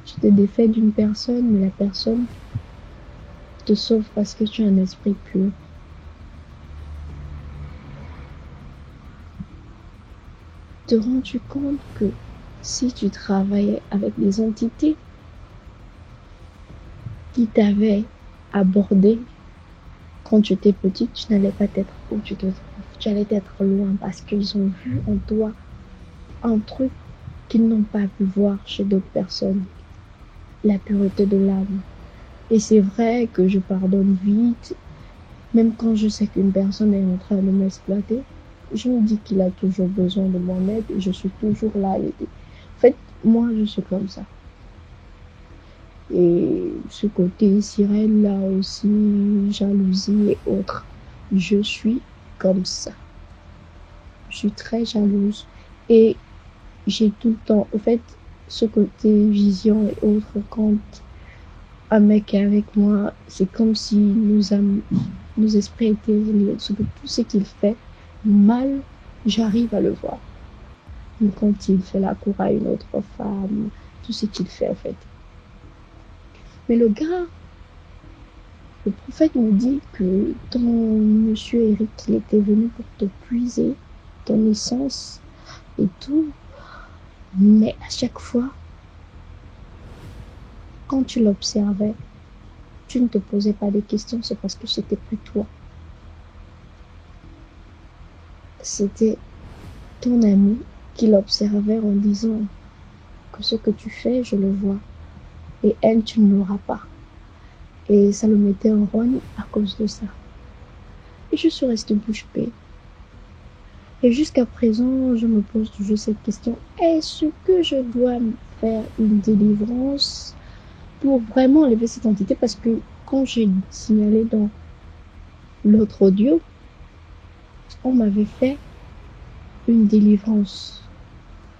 Tu te défais d'une personne, mais la personne te sauve parce que tu as un esprit pur. Te rends-tu compte que si tu travaillais avec des entités qui t'avaient abordé quand tu étais petite, tu n'allais pas être où tu te trouves. Tu allais être loin parce qu'ils ont vu en toi un truc qu'ils n'ont pas pu voir chez d'autres personnes. La pureté de l'âme. Et c'est vrai que je pardonne vite, même quand je sais qu'une personne est en train de m'exploiter. Je me dis qu'il a toujours besoin de mon aide et je suis toujours là à l'aider. En fait, moi, je suis comme ça. Et ce côté sirène là aussi, jalousie et autres, je suis comme ça. Je suis très jalouse et j'ai tout le temps, en fait, ce côté vision et autres, quand un mec est avec moi, c'est comme si nos esprits étaient liés. Tout ce qu'il fait, mal, j'arrive à le voir. Mais quand il fait la cour à une autre femme, tout ce qu'il fait en fait. Mais le gars, le prophète me dit que ton monsieur Eric, il était venu pour te puiser ton essence et tout. Mais à chaque fois, quand tu l'observais, tu ne te posais pas de questions, c'est parce que c'était plus toi. C'était ton ami qui l'observait en disant que ce que tu fais, je le vois. Et elle, tu ne l'auras pas. Et ça le mettait en rogne à cause de ça. Et je suis restée bouche bée. Et jusqu'à présent, je me pose toujours cette question. Est-ce que je dois faire une délivrance pour vraiment enlever cette entité? Parce que quand j'ai signalé dans l'autre audio, on m'avait fait une délivrance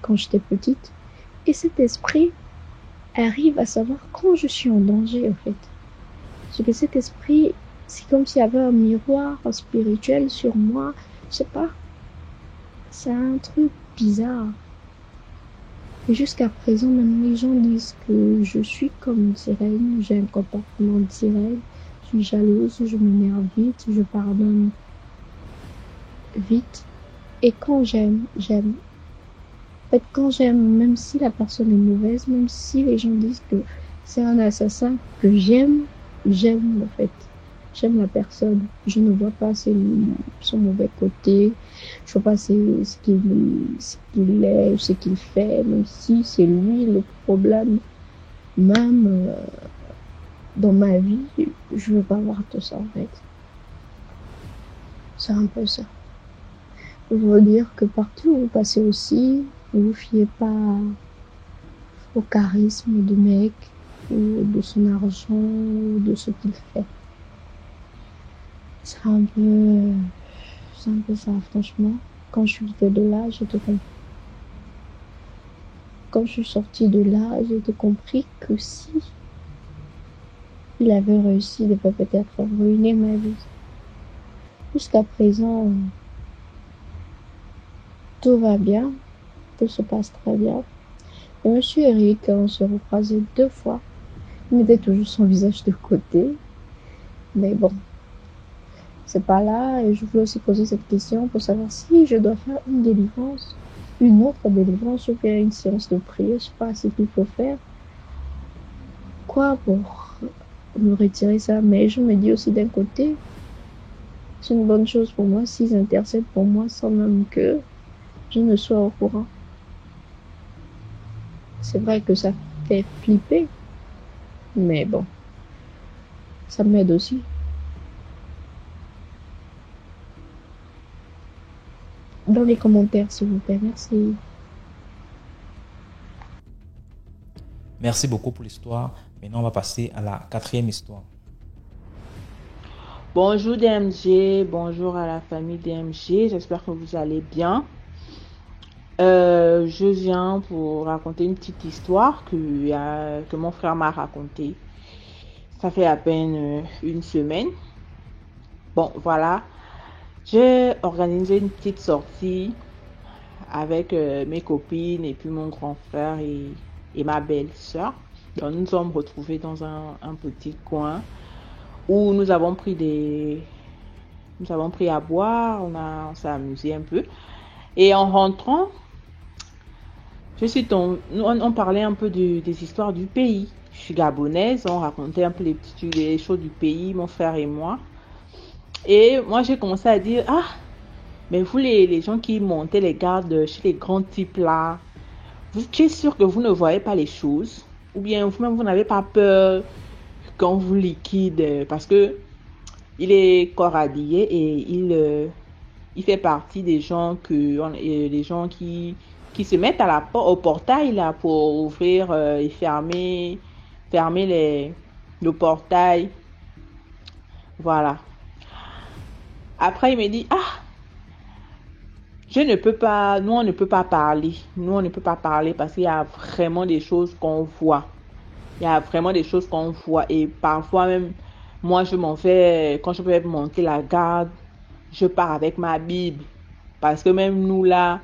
quand j'étais petite. Et cet esprit arrive à savoir quand je suis en danger, en fait. Parce que cet esprit, c'est comme s'il y avait un miroir spirituel sur moi. Je sais pas. C'est un truc bizarre. Et jusqu'à présent, même les gens disent que je suis comme une sirène, j'ai un comportement de sirène, je suis jalouse, je m'énerve vite, je pardonne vite. Et quand j'aime. En fait, quand j'aime, même si la personne est mauvaise, même si les gens disent que c'est un assassin, que j'aime en fait. J'aime la personne. Je ne vois pas son mauvais côté. Je vois pas ce qu'il est, ce qu'il fait, même si c'est lui le problème. Même dans ma vie, je veux pas voir tout ça en fait. C'est un peu ça. Je veux dire que partout où vous passez aussi, ne vous fiez pas au charisme du mec, ou de son argent, ou de ce qu'il fait. C'est un peu ça, franchement. Quand je suis de là, j'ai tout compris. Quand je suis sortie de là, j'ai tout compris que si il avait réussi, il devait peut-être ruiner ma vie. Jusqu'à présent, tout va bien, tout se passe très bien. Et monsieur Eric, on s'est recroisé 2 fois. Il mettait toujours son visage de côté. Mais bon, c'est pas là. Et je voulais aussi poser cette question pour savoir si je dois faire une délivrance, une autre délivrance, ou bien une séance de prière. Je sais pas ce qu'il faut faire. Quoi pour me retirer ça? Mais je me dis aussi d'un côté, c'est une bonne chose pour moi s'ils intercèdent pour moi sans même que je ne sois au courant. C'est vrai que ça fait flipper, mais bon, ça m'aide aussi. Dans les commentaires, s'il vous plaît, merci. Merci beaucoup pour l'histoire. Maintenant, on va passer à la 4e histoire. Bonjour DMG, bonjour à la famille DMG, j'espère que vous allez bien. Je viens pour raconter une petite histoire que mon frère m'a racontée. Ça fait à peine une semaine. Bon, voilà. J'ai organisé une petite sortie avec mes copines et puis mon grand frère et ma belle-sœur. Donc, nous nous sommes retrouvés dans un petit coin où nous avons pris à boire, on s'est amusé un peu. Et en rentrant, on parlait un peu des histoires du pays. Je suis gabonaise, on racontait un peu les choses du pays, mon frère et moi. Et moi, j'ai commencé à dire, mais vous, les gens qui montaient les gardes chez les grands types là, tu es sûr que vous ne voyez pas les choses? Ou bien vous-même, vous n'avez pas peur qu'on vous liquide? Parce que il est corps habillé et il fait partie des gens qui se mettent au portail là pour ouvrir et fermer le portail. Voilà. Après, il me dit, nous, on ne peut pas parler. Nous, on ne peut pas parler parce qu'il y a vraiment des choses qu'on voit. Et parfois même, moi, je m'en vais, quand je vais monter la garde, je pars avec ma Bible. Parce que même nous là,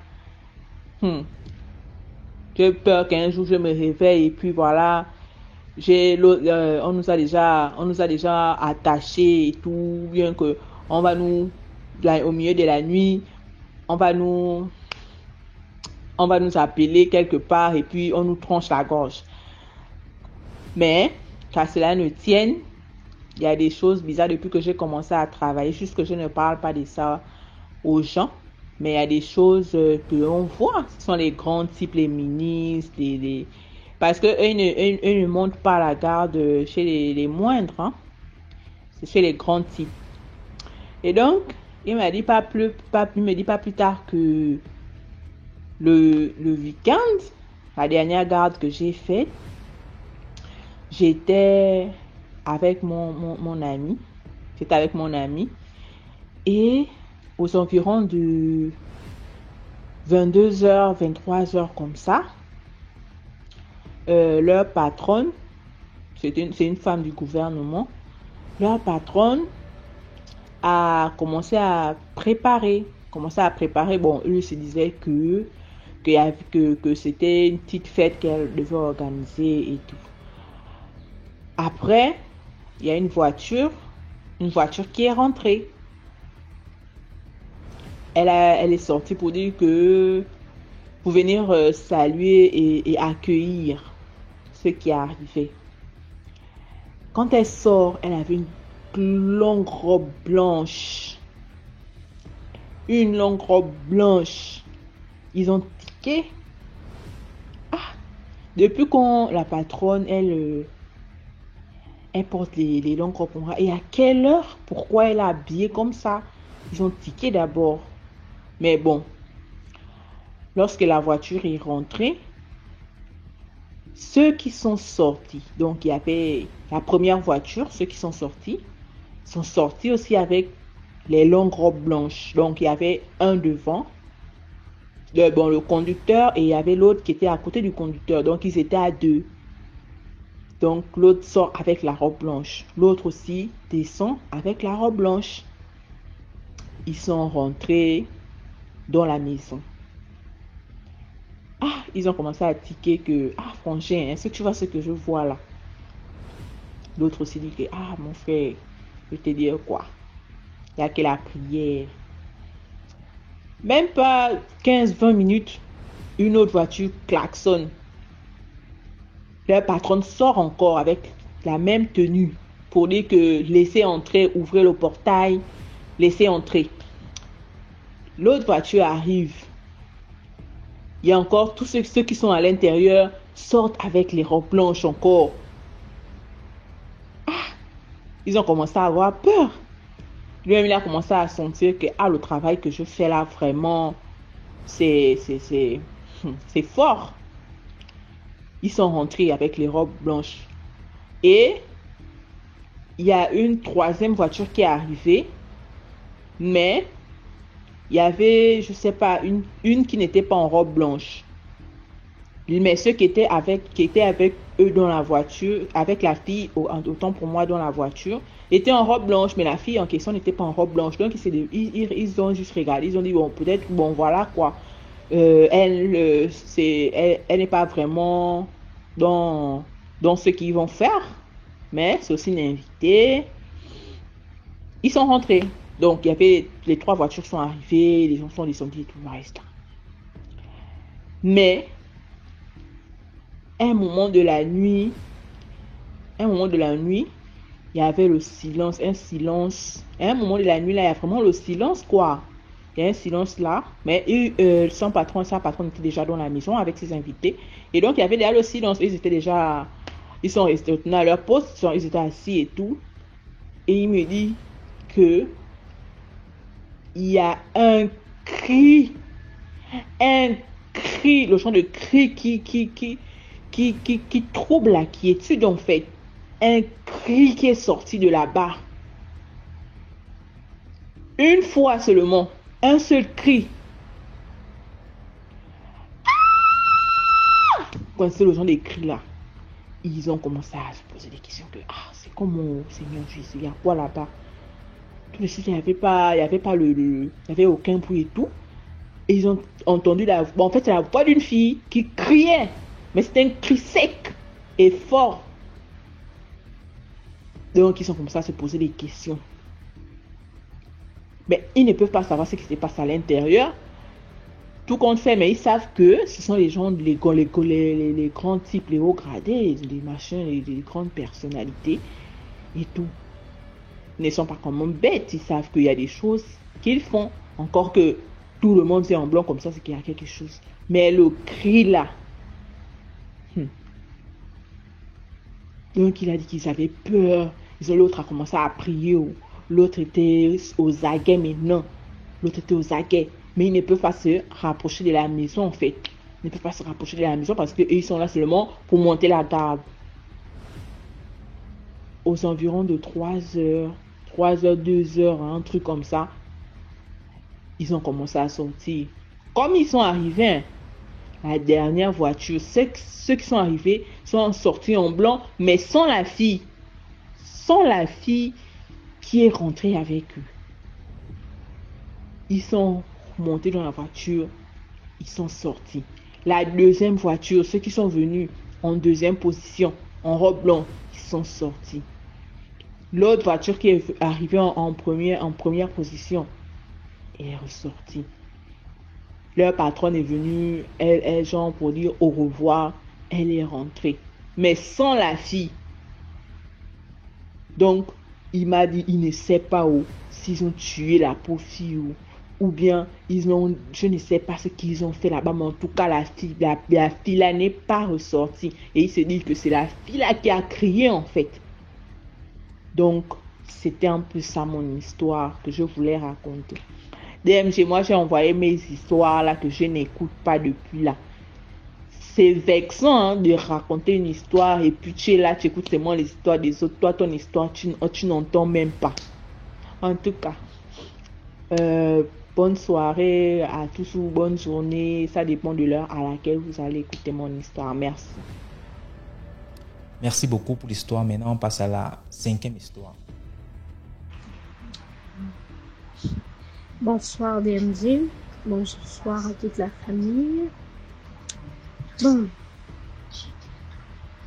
j'ai peur qu'un jour je me réveille et puis voilà, on nous a déjà attachés et tout, bien que on va nous, au milieu de la nuit, on va nous appeler quelque part et puis on nous tranche la gorge. Mais, qu'à cela ne tienne, il y a des choses bizarres depuis que j'ai commencé à travailler, juste que je ne parle pas de ça aux gens. Mais il y a des choses que l'on voit. Ce sont les grands types, les ministres, parce qu'eux ne montent pas la garde chez les moindres. Hein. C'est chez les grands types. Et donc, il me dit pas plus tard que le week-end, la dernière garde que j'ai faite, j'étais avec mon ami. J'étais avec mon ami. Et aux environs de 22h, 23h comme ça, leur patronne, c'est une femme du gouvernement, leur patronne a commencé à préparer commençaient à préparer. Bon, eux se disaient que c'était une petite fête qu'elle devait organiser et tout. Après, il y a une voiture qui est rentrée. Elle est sortie pour dire pour venir saluer et accueillir ce qui est arrivé. Quand elle sort, elle avait une longue robe blanche. Une longue robe blanche. Ils ont tiqué. Ah, depuis quand la patronne, elle porte les longues robes. Et à quelle heure? Pourquoi elle est habillée comme ça? Ils ont tiqué d'abord. Mais bon, lorsque la voiture est rentrée, ceux qui sont sortis, donc il y avait la première voiture, ceux qui sont sortis aussi avec les longues robes blanches. Donc il y avait un devant, le conducteur, et il y avait l'autre qui était à côté du conducteur. Donc ils étaient à deux. Donc l'autre sort avec la robe blanche. L'autre aussi descend avec la robe blanche. Ils sont rentrés dans la maison. Ah, ils ont commencé à tiquer que, frangin, est-ce que tu vois ce que je vois là? L'autre aussi dit que, mon frère, je vais te dire quoi? Il n'y a que la prière. Même pas 15-20 minutes, une autre voiture klaxonne. Le patron sort encore avec la même tenue pour dire que laissez entrer, ouvrez le portail, laissez entrer. L'autre voiture arrive. Il y a encore tous ceux qui sont à l'intérieur sortent avec les robes blanches encore. Ils ont commencé à avoir peur. Lui-même, il a commencé à sentir que le travail que je fais là, vraiment, c'est fort. Ils sont rentrés avec les robes blanches. Et il y a une troisième voiture qui est arrivée. Mais il y avait, je sais pas, une qui n'était pas en robe blanche. Mais ceux qui étaient avec eux dans la voiture, avec la fille, autant pour moi dans la voiture, étaient en robe blanche, mais la fille en question n'était pas en robe blanche. Donc ils ont juste regardé, ils ont dit, voilà quoi. Elle n'est pas vraiment dans ce qu'ils vont faire, mais c'est aussi une invitée. Ils sont rentrés. Donc, les trois voitures sont arrivées, les gens sont descendus et tout le reste. Mais, un moment de la nuit, il y avait le silence, un silence. À un moment de la nuit, là, il y a vraiment le silence, quoi. Il y a un silence là, mais sa patronne était déjà dans la maison avec ses invités. Et donc, il y avait déjà le silence. Ils sont restés à leur poste, ils étaient assis et tout. Et il me dit que il y a un cri, le chant de cri qui trouble la quiétude en fait. Un cri qui est sorti de là-bas. Une fois seulement, un seul cri. Quand c'est le genre des cris là, ils ont commencé à se poser des questions que c'est comment Seigneur Jésus, il y a quoi là-bas? Tout de suite, il n'y avait aucun bruit et tout. Et ils ont entendu en fait, c'est la voix d'une fille qui criait. Mais c'était un cri sec et fort. Donc, ils ont commencé à se poser des questions. Mais ils ne peuvent pas savoir ce qui se passe à l'intérieur. Tout compte fait, mais ils savent que ce sont les gens, les grands types, les hauts gradés, les machins, les grandes personnalités et tout. Ils ne sont pas comme bêtes, ils savent qu'il y a des choses qu'ils font. Encore que tout le monde est en blanc comme ça, c'est qu'il y a quelque chose. Mais le cri là. Donc il a dit qu'ils avaient peur. L'autre a commencé à prier. L'autre était aux aguets maintenant. L'autre était aux aguets. Mais ils ne peuvent pas se rapprocher de la maison en fait. Ils ne peuvent pas se rapprocher de la maison parce qu'ils sont là seulement pour monter la garde. Aux environs de 3 heures, 2 heures, un truc comme ça, ils ont commencé à sortir. Comme ils sont arrivés, la dernière voiture, ceux qui sont arrivés sont sortis en blanc, mais sans la fille. Sans la fille qui est rentrée avec eux. Ils sont monté dans la voiture, ils sont sortis. La deuxième voiture, ceux qui sont venus en deuxième position, en robe blanche, ils sont sortis. L'autre voiture qui est arrivée en première position est ressortie. Leur patronne est venue, elle genre pour dire au revoir, elle est rentrée. Mais sans la fille. Donc, il m'a dit, il ne sait pas où, s'ils ont tué la pauvre fille ou bien je ne sais pas ce qu'ils ont fait là-bas, mais en tout cas, la fille là n'est pas ressortie. Et il se dit que c'est la fille là qui a crié en fait. Donc, c'était un peu ça mon histoire que je voulais raconter. DMG, moi j'ai envoyé mes histoires là que je n'écoute pas depuis là. C'est vexant de raconter une histoire et puis tu es là, tu écoutes seulement les histoires des autres. Toi, ton histoire, tu n'entends même pas. En tout cas, bonne soirée à tous ou bonne journée. Ça dépend de l'heure à laquelle vous allez écouter mon histoire. Merci. Merci beaucoup pour l'histoire. Maintenant, on passe à la 5e histoire. Bonsoir DMG, bonsoir à toute la famille.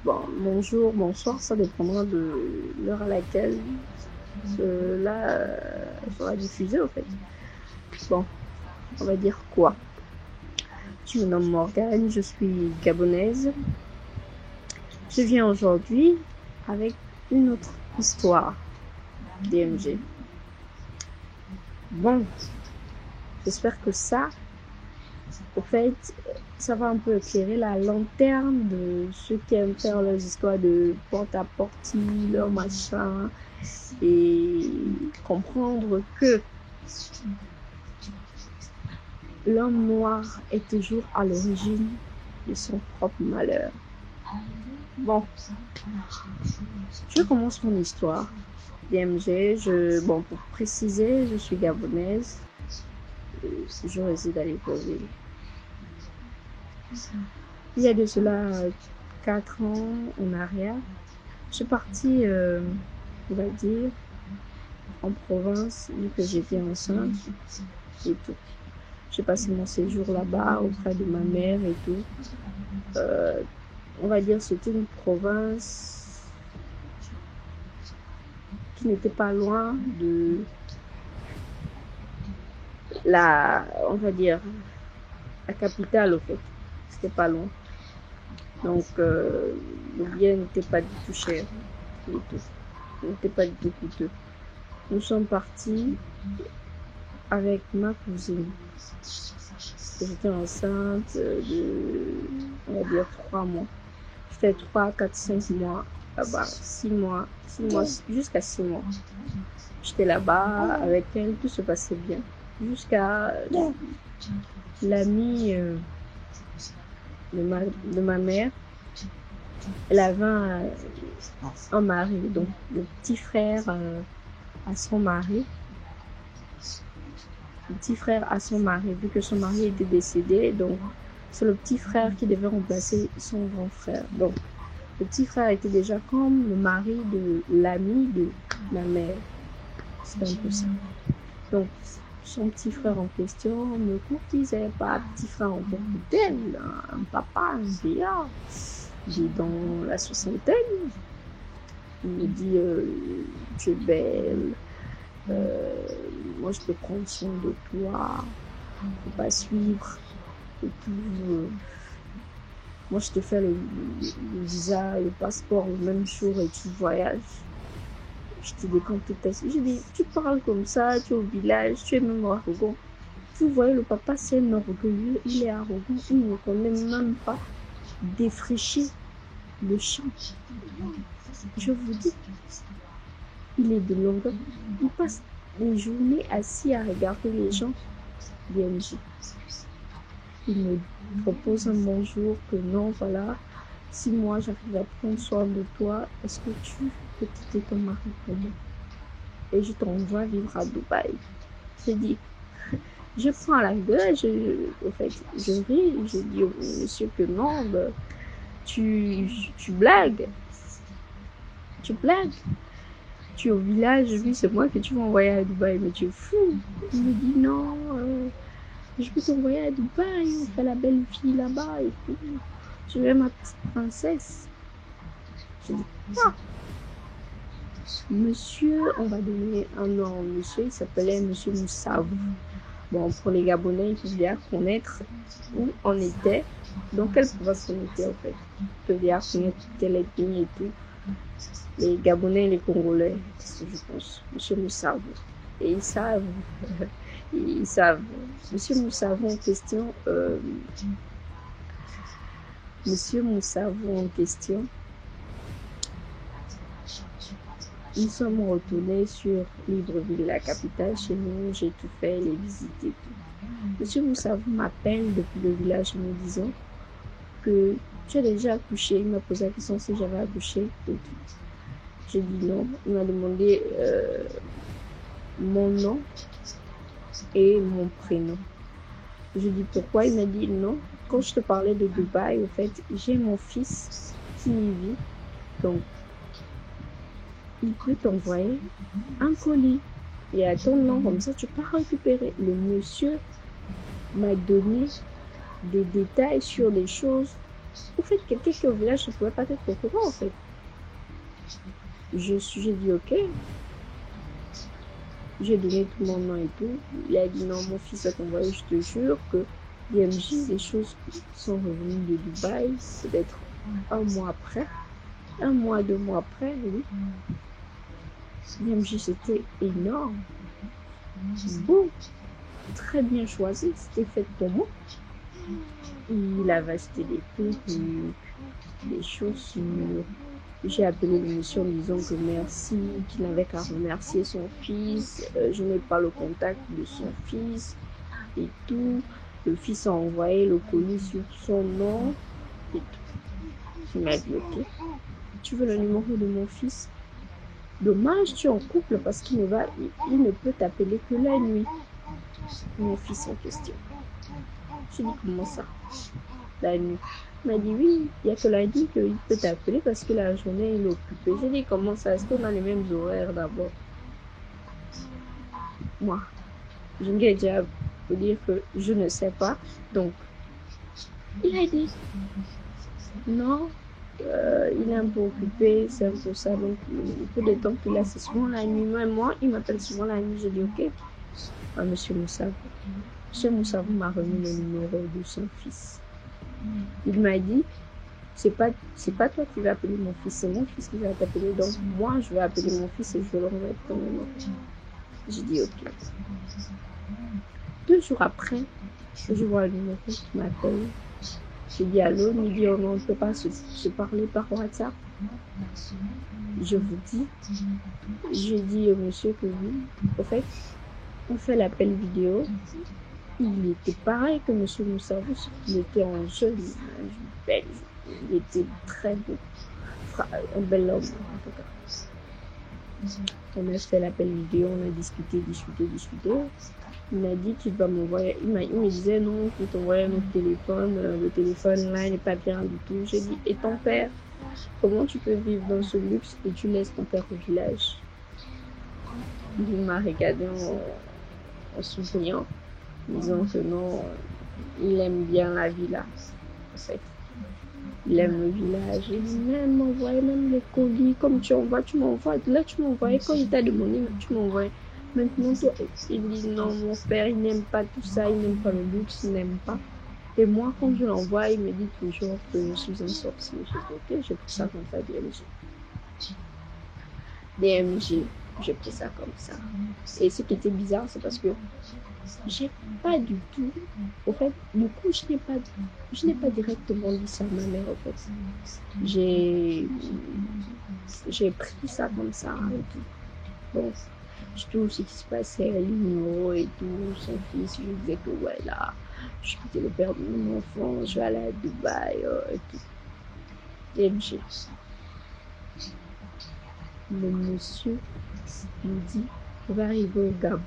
Bonjour, bonsoir, ça dépendra de l'heure à laquelle cela sera diffusé en fait. Bon, on va dire quoi? Je me nomme Morgane, je suis gabonaise. Je viens aujourd'hui avec une autre histoire DMG. Bon, j'espère que ça, au fait, ça va un peu éclairer la lanterne de ceux qui aiment faire leurs histoires de porte-à-porte, leur machin, et comprendre que l'homme noir est toujours à l'origine de son propre malheur. Bon, je commence mon histoire. DMG, pour préciser, je suis gabonaise. Je réside à Libreville. Il y a de cela 4 ans en arrière, je suis partie, on va dire, en province, vu que j'étais enceinte et tout. J'ai passé mon séjour là-bas auprès de ma mère et tout. On va dire c'était une province qui n'était pas loin de la capitale, au fait. C'était pas loin. Donc, le bien n'était pas du tout cher. Et tout. N'était pas du tout coûteux. Nous sommes partis avec ma cousine. J'étais enceinte de, on va dire, 3 mois. Je fais 3, 4, 5 mois là-bas. 6 mois, jusqu'à 6 mois. J'étais là-bas avec elle, tout se passait bien. Jusqu'à l'amie de ma mère. Elle avait un mari, donc le petit frère à son mari. Le petit frère à son mari, vu que son mari était décédé, donc c'est le petit frère qui devait remplacer son grand frère. Donc le petit frère était déjà comme le mari de l'ami de ma mère. C'est un peu ça. Donc son petit frère en question me courtisait, pas petit frère en d'elle, un papa, un vieillard, il est dans la 60aine. Il me dit tu es belle, moi je peux prendre soin de toi, faut pas suivre, et puis moi je te fais le visa, le passeport le même jour et tu voyages. Je te dis quand tu es assis, je dis tu parles comme ça, tu es au village, tu es même arrogant. Vous voyez, le papa c'est un orgueilleux, il est arrogant, il ne connaît même pas défricher le champ. Je vous dis, il est de longueur, il passe les journées assis à regarder les gens DMG. Il me propose un bonjour que non, voilà, si moi j'arrive à prendre soin de toi, est-ce que tu peux quitter ton mari pour moi? Et je t'envoie vivre à Dubaï. Je dis, je prends la gueule, au fait, je ris, je dis au monsieur que non, tu blagues. Tu blagues. Tu es au village, oui, c'est moi que tu vas envoyer à Dubaï, mais tu es fou. Il me dit non, Je peux t'envoyer à Dubaï, on fait la belle vie là-bas et tout. Je veux ma petite princesse. Je dis, ah, monsieur, on va donner un nom. Monsieur, il s'appelait Monsieur Moussavou. Bon, pour les Gabonais, ils pouvaient bien connaître où on était, dans quelle province on était en fait. Ils pouvaient bien connaître quelle ethnie et tout. Les Gabonais et les Congolais, je pense. Monsieur Moussavou. Et ils savent. Ils savent. Monsieur Moussavou en question. Monsieur Moussavou en question. Nous sommes retournés sur Libreville, la capitale. Chez nous, j'ai tout fait, les visites et tout. Monsieur Moussavou m'appelle depuis le village me disant que tu as déjà accouché. Il m'a posé la question si j'avais accouché et tout. J'ai dit non. Il m'a demandé mon nom et mon prénom. Je dis pourquoi. Il m'a dit non. Quand je te parlais de Dubaï, au fait, j'ai mon fils qui y vit. Donc, il peut t'envoyer un colis. Et à ton nom, comme ça, tu peux récupérer. Le monsieur m'a donné des détails sur les choses. Au fait, quelqu'un qui est au village ne pouvait pas être au courant, en fait. J'ai dit ok. J'ai donné tout mon nom et tout. Il a dit non, mon fils a t'envoyé, je te jure que DMJ, les choses sont revenues de Dubaï, peut-être un mois après. 1 mois, 2 mois après, oui. DMJ, c'était énorme. Beau. Très bien choisi. C'était fait pour moi. Il avait acheté des perruques, des chaussures. J'ai appelé le monsieur en disant que merci, qu'il n'avait qu'à remercier son fils. Je n'ai pas le contact de son fils et tout. Le fils a envoyé le colis sur son nom et tout. Il m'a dit ok. Tu veux le numéro de mon fils? Dommage, tu es en couple parce qu'il ne peut t'appeler que la nuit. Mon fils en question. J'ai dit comment ça? La nuit. Il m'a dit oui, il n'y a que la nuit qu'il peut t'appeler parce que la journée il est occupé. J'ai dit comment ça? Est-ce qu'on a les mêmes horaires d'abord? Moi, je vais déjà vous dire que je ne sais pas. Donc, il a dit non, il est un peu occupé, c'est un peu ça. Donc, le peu de temps qu'il a, c'est souvent la nuit. Même moi, il m'appelle souvent la nuit. J'ai dit ok. Ah, monsieur Moussavou. Monsieur Moussavou m'a remis le numéro de son fils. Il m'a dit, c'est pas toi qui vas appeler mon fils, c'est mon fils qui va t'appeler. Donc moi, je vais appeler mon fils et je vais le remettre ton numéro. J'ai dit ok. 2 jours après, je vois le numéro qui m'appelle. J'ai dit allô, il me dit oh non, on ne peut pas se parler par WhatsApp. Je vous dis, j'ai dit au monsieur que oui, au fait, on fait l'appel vidéo. Il était pareil que monsieur Moussavou, il était en jeune, belge. Il était très beau, un bel homme en tout cas. On a fait l'appel vidéo, on a discuté. Il m'a dit qu'il va m'envoyer, il me disait non, qu'il t'envoie un autre téléphone, le téléphone là n'est pas bien du tout. J'ai dit, et ton père, comment tu peux vivre dans ce luxe et tu laisses ton père au village? Il m'a regardé en souriant, disant que non, il aime bien la villa, en fait. Il aime le village. Il même m'envoie même les colis, comme tu envoies, tu m'envoies. Là, tu m'envoies. Quand il t'a demandé, tu m'envoies. Maintenant, toi, il dit non, mon père, il n'aime pas tout ça, il n'aime pas le luxe, il n'aime pas. Et moi, quand je l'envoie, il me dit toujours que je suis un sorcier. Je dis ok, j'ai pris ça comme ça, DMG. DMG, j'ai pris ça comme ça. Et ce qui était bizarre, c'est parce que j'ai pas du tout, au fait, du coup, je n'ai pas directement dit ça à ma mère, en fait. J'ai pris ça comme ça et tout. Bon, tout ce qui se passait, les numéros et tout, son fils, je lui disais que ouais, là, je suis le père de mon enfant, je vais aller à Dubaï et tout. DMG. Le monsieur me dit, on va arriver au Gabon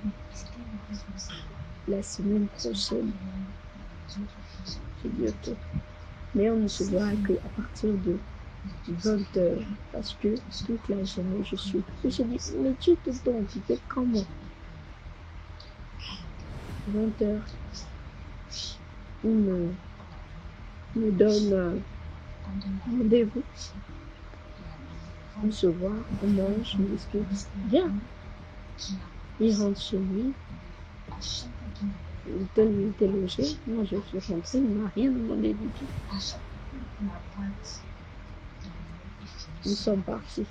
la semaine prochaine. J'ai dit ok. Mais on ne se verra qu'à partir de 20h parce que toute la journée je suis. J'ai dit, mais tu es tout le temps occupé comment? 20h. me donne rendez-vous. On se voit, on mange, on discute. Bien. Il rentre chez lui. Il était logé. Moi, je suis rentrée. Il ne m'a rien demandé du tout. Nous sommes partis.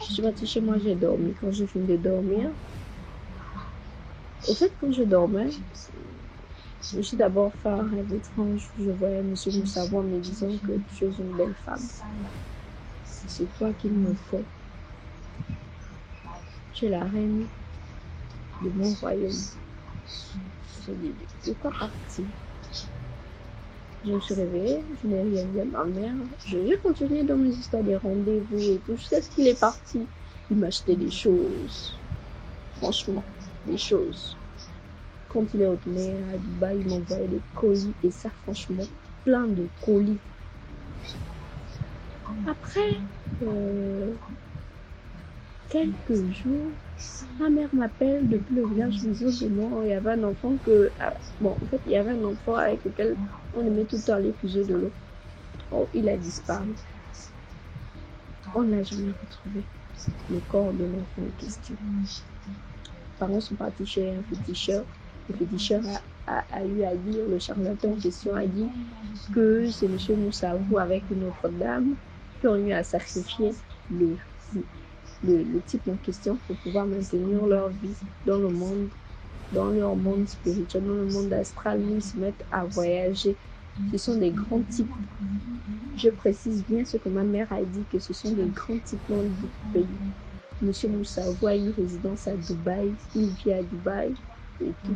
Je suis partie chez moi, j'ai dormi. Quand j'ai fini de dormir, au fait, quand je dormais, je me suis d'abord fait un rêve étrange. Je voyais M. Moussavou en me disant que tu es une belle femme. C'est toi qu'il me faut. Tu es la reine de mon royaume. Je dis, pourquoi partir? Je me suis réveillée, je n'ai rien dit à ma mère. J'ai continué dans mes histoires des rendez-vous et tout. Jusqu'à ce qu'il est parti. Il m'achetait des choses. Franchement, des choses. Quand il est retourné à Dubaï, il m'envoyait des colis. Et ça, franchement, plein de colis. Après, quelques jours, ma mère m'appelle depuis le village musulman. Il y avait un enfant il y avait un enfant avec lequel on aimait tout le temps aller puiser de l'eau. Oh, il a disparu. On ne l'a jamais retrouvé. Le corps de l'enfant en question. Les parents sont partis chez un féticheur. Le féticheur a eu à dire, le charlatan en question a dit que c'est M. Moussavou avec une autre dame qui ont eu à sacrifier le type en question pour pouvoir maintenir leur vie dans le monde, dans leur monde spirituel, dans le monde astral, où ils se mettent à voyager. Ce sont des grands types. Je précise bien ce que ma mère a dit, que ce sont des grands types dans le pays. M. Moussavou a une résidence à Dubaï, il vit à Dubaï et tout.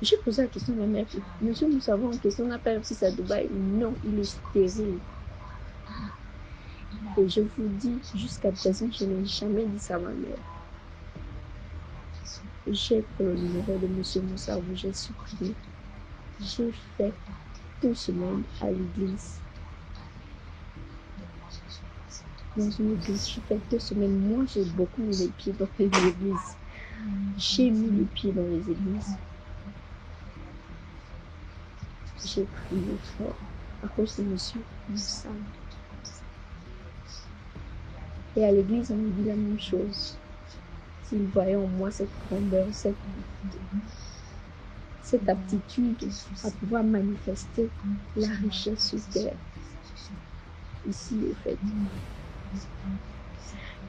J'ai posé la question à ma mère, M. Moussavou en question n'a pas un fils à Dubaï? Non, il est stérile. Et je vous dis, jusqu'à présent, je n'ai jamais dit ça à ma mère. J'ai pris le numéro de M. Moussavou, j'ai supprimé. J'ai fait 2 semaines à l'église. Dans une église, j'ai fait 2 semaines. Moi, j'ai beaucoup mis les pieds dans les églises. J'ai mis les pieds dans les églises. J'ai prié fort à cause de M. Moussavou. Et à l'église, on me dit la même chose. S'ils voyaient en moi cette grandeur, cette aptitude à pouvoir manifester la richesse sur terre. Ici, en fait.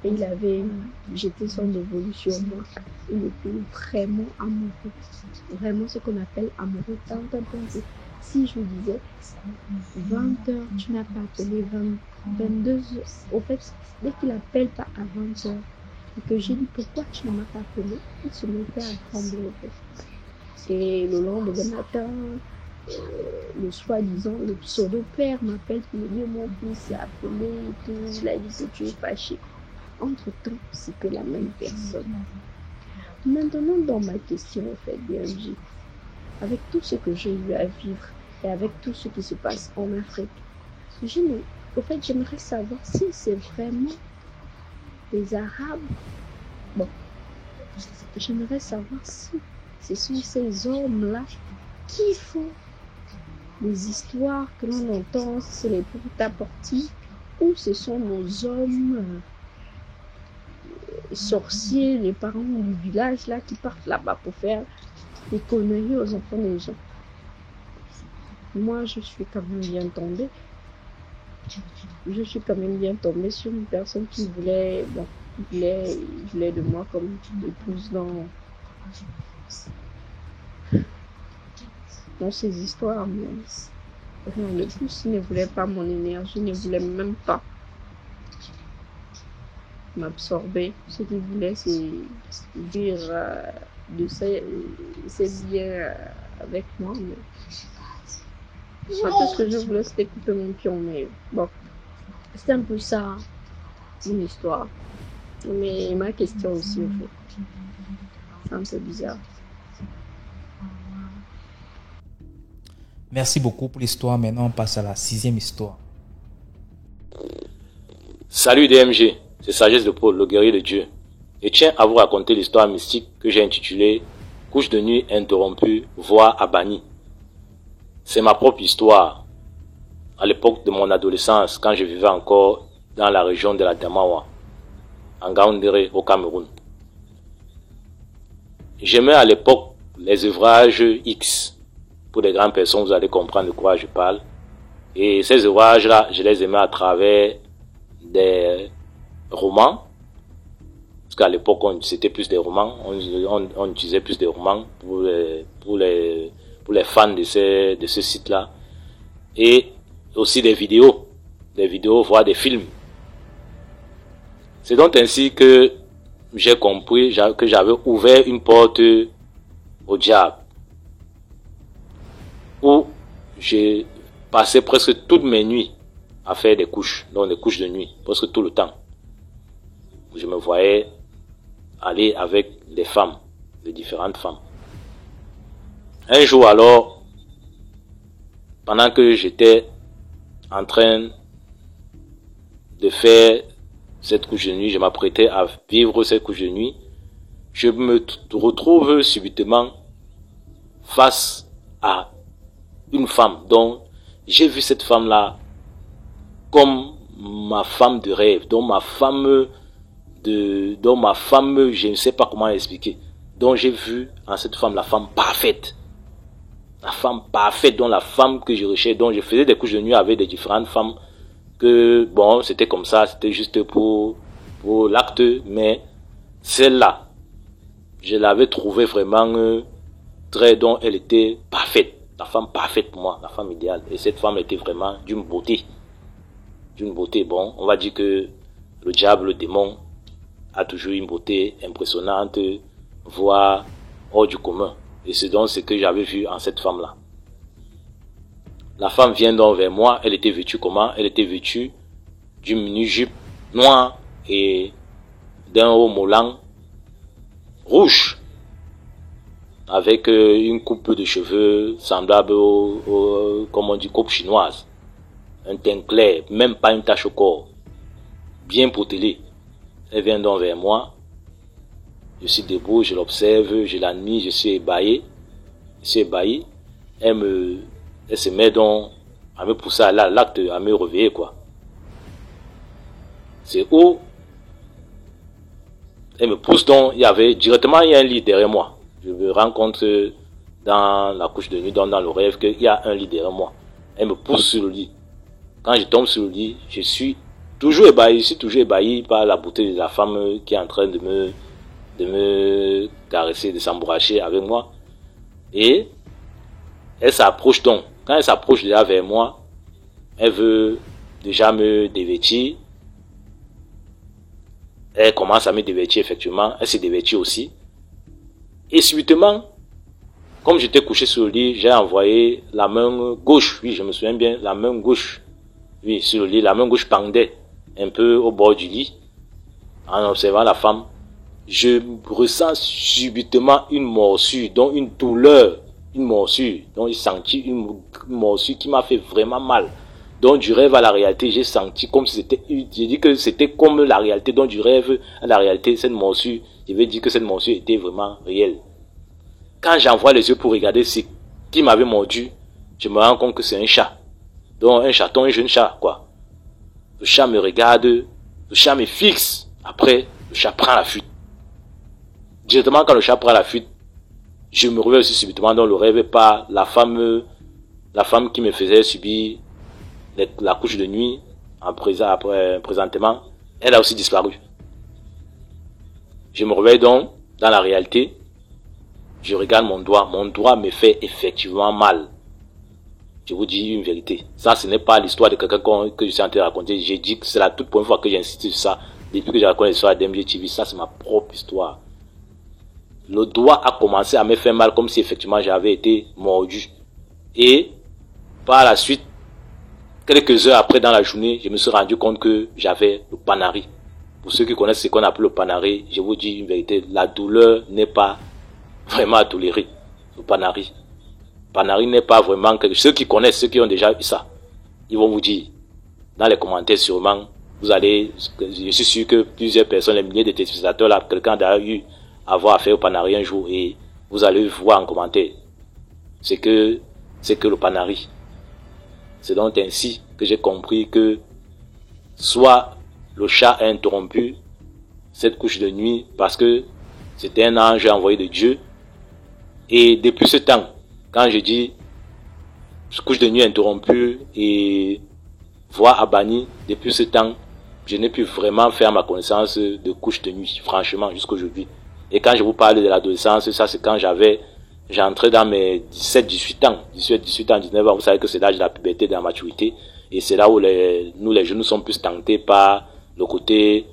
Et j'étais son dévolu sur moi. Il était vraiment amoureux. Vraiment ce qu'on appelle amoureux. Si je lui disais 20h, tu n'as pas appelé 22h. Au fait, dès qu'il appelle pas à 20h, et que j'ai dit pourquoi tu ne m'as pas appelé, il se mettait à trembler au fait. Et le lendemain matin, le soi-disant, le pseudo-père m'appelle pour me dire mon fils a appelé et tout, il a dit que tu es fâché. Entre-temps, c'est que la même personne. Maintenant, dans ma question, en fait, BMJ, avec tout ce que j'ai eu à vivre et avec tout ce qui se passe en Afrique, j'aimerais savoir si c'est vraiment les Arabes. Bon, j'aimerais savoir si ce sont ces hommes-là qui font les histoires que l'on entend, c'est les porte-à-portis, ou ce sont nos hommes sorciers, les parents du village là qui partent là-bas pour faire des conneries aux enfants des gens. Moi, je suis quand même bien tombée. Je suis quand même bien tombée sur une personne qui voulait de moi comme épouse dans ces histoires, mais rien de plus. Il ne voulait pas mon énergie, il ne voulait même pas m'absorber. Ce qu'il voulait, c'est dire de ses biens avec moi. Mais tout ce que je voulais, c'était couper mon pion. Mais bon, c'est un peu ça, une histoire. Mais ma question aussi, en fait, c'est un peu bizarre. Merci beaucoup pour l'histoire. Maintenant, on passe à la 6e histoire. Salut DMG, c'est Sagesse de Paul, le guerrier de Dieu. Et tiens à vous raconter l'histoire mystique que j'ai intitulée couche de nuit interrompue, voire à banni. C'est ma propre histoire. À l'époque de mon adolescence, quand je vivais encore dans la région de la Damawa, en Gaoundéré, au Cameroun. J'aimais à l'époque les ouvrages X. Pour les grandes personnes, vous allez comprendre de quoi je parle. Et ces ouvrages-là, je les aimais à travers des romans. Parce qu'à l'époque, c'était plus des romans. On utilisait plus des romans pour les fans de ce site-là. Et aussi des vidéos, voire des films. C'est donc ainsi que j'ai compris que j'avais ouvert une porte au diable, où j'ai passé presque toutes mes nuits à faire des couches, donc des couches de nuit, presque tout le temps. Je me voyais aller avec des femmes, de différentes femmes. Un jour alors, pendant que j'étais en train de faire cette couche de nuit, je m'apprêtais à vivre cette couche de nuit, je me retrouve subitement face à une femme dont j'ai vu cette femme-là comme ma femme de rêve, dont ma femme, je ne sais pas comment expliquer, dont j'ai vu en cette femme la femme parfaite. La femme parfaite, dont la femme que je recherchais, dont je faisais des couches de nuit avec des différentes femmes, que bon, c'était comme ça, c'était juste pour l'acte, mais celle-là, je l'avais trouvée vraiment très, dont elle était parfaite, la femme parfaite pour moi, la femme idéale, et cette femme était vraiment d'une beauté, bon, on va dire que le diable, le démon, a toujours une beauté impressionnante, voire hors du commun, et c'est donc ce que j'avais vu en cette femme-là. La femme vient donc vers moi, elle était vêtue comment? Elle était vêtue d'une mini-jupe noire et d'un haut mollant rouge, avec une coupe de cheveux semblable comme on dit, coupe chinoise. Un teint clair, même pas une tache au corps, bien potelée. Elle vient donc vers moi, je suis debout, je l'observe, je l'admire, je suis ébahi. Elle se met donc à me pousser à l'acte, à me réveiller, quoi. C'est où elle me pousse donc, il y a un lit derrière moi. Je me rends compte dans la couche de nuit, dans le rêve, qu'il y a un lit derrière moi. Elle me pousse sur le lit. Quand je tombe sur le lit, je suis toujours ébahi par la beauté de la femme qui est en train de me caresser, de s'embrasser avec moi. Et elle s'approche donc. Quand elle s'approche déjà vers moi, elle veut déjà me dévêtir. Elle commence à me dévêtir, effectivement. Elle s'est dévêtie aussi. Et subitement, comme j'étais couché sur le lit, j'ai envoyé la main gauche. Oui, je me souviens bien, la main gauche. Oui, sur le lit, la main gauche pendait un peu au bord du lit. En observant la femme, je ressens subitement une morsure, donc une douleur. Une morsure, donc j'ai senti une morsure qui m'a fait vraiment mal. Donc du rêve à la réalité, j'ai senti comme si c'était, j'ai dit que c'était comme la réalité, donc du rêve à la réalité, cette morsure, je vais dire que cette morsure était vraiment réelle. Quand j'envoie les yeux pour regarder ce qui m'avait mordu, je me rends compte que c'est un chat. Donc un chaton, un jeune chat, quoi. Le chat me regarde, le chat me fixe, après le chat prend la fuite. Directement quand le chat prend la fuite, je me réveille aussi subitement dans le rêve par la femme qui me faisait subir la couche de nuit présentement, elle a aussi disparu. Je me réveille donc dans la réalité, je regarde mon doigt me fait effectivement mal. Je vous dis une vérité, ça ce n'est pas l'histoire de quelqu'un que je suis en train de raconter, j'ai dit que c'est la toute première fois que j'insiste sur ça, depuis que j'ai raconté l'histoire d'MG TV, ça c'est ma propre histoire. Le doigt a commencé à me faire mal comme si effectivement j'avais été mordu. Et par la suite, quelques heures après dans la journée, je me suis rendu compte que j'avais le panari. Pour ceux qui connaissent ce qu'on appelle le panari, je vous dis une vérité, la douleur n'est pas vraiment à tolérer. Le panari. Panari n'est pas vraiment quelque chose. Ceux qui connaissent, ceux qui ont déjà eu ça, ils vont vous dire, dans les commentaires sûrement, vous allez, je suis sûr que plusieurs personnes, les milliers de téléspectateurs là, quelqu'un a eu avoir affaire au panari un jour et vous allez voir en commentaire. C'est que le Panari. C'est donc ainsi que j'ai compris que soit le chat a interrompu cette couche de nuit parce que c'était un ange envoyé de Dieu. Et depuis ce temps, quand je dis couche de nuit interrompue et voix abanie, depuis ce temps, je n'ai pu vraiment faire ma connaissance de couche de nuit, franchement, jusqu'aujourd'hui. Et quand je vous parle de l'adolescence, ça c'est quand j'entrais dans mes 18 ans, 19 ans, vous savez que c'est l'âge de la puberté, de la maturité. Et c'est là où nous les jeunes sommes plus tentés par le côté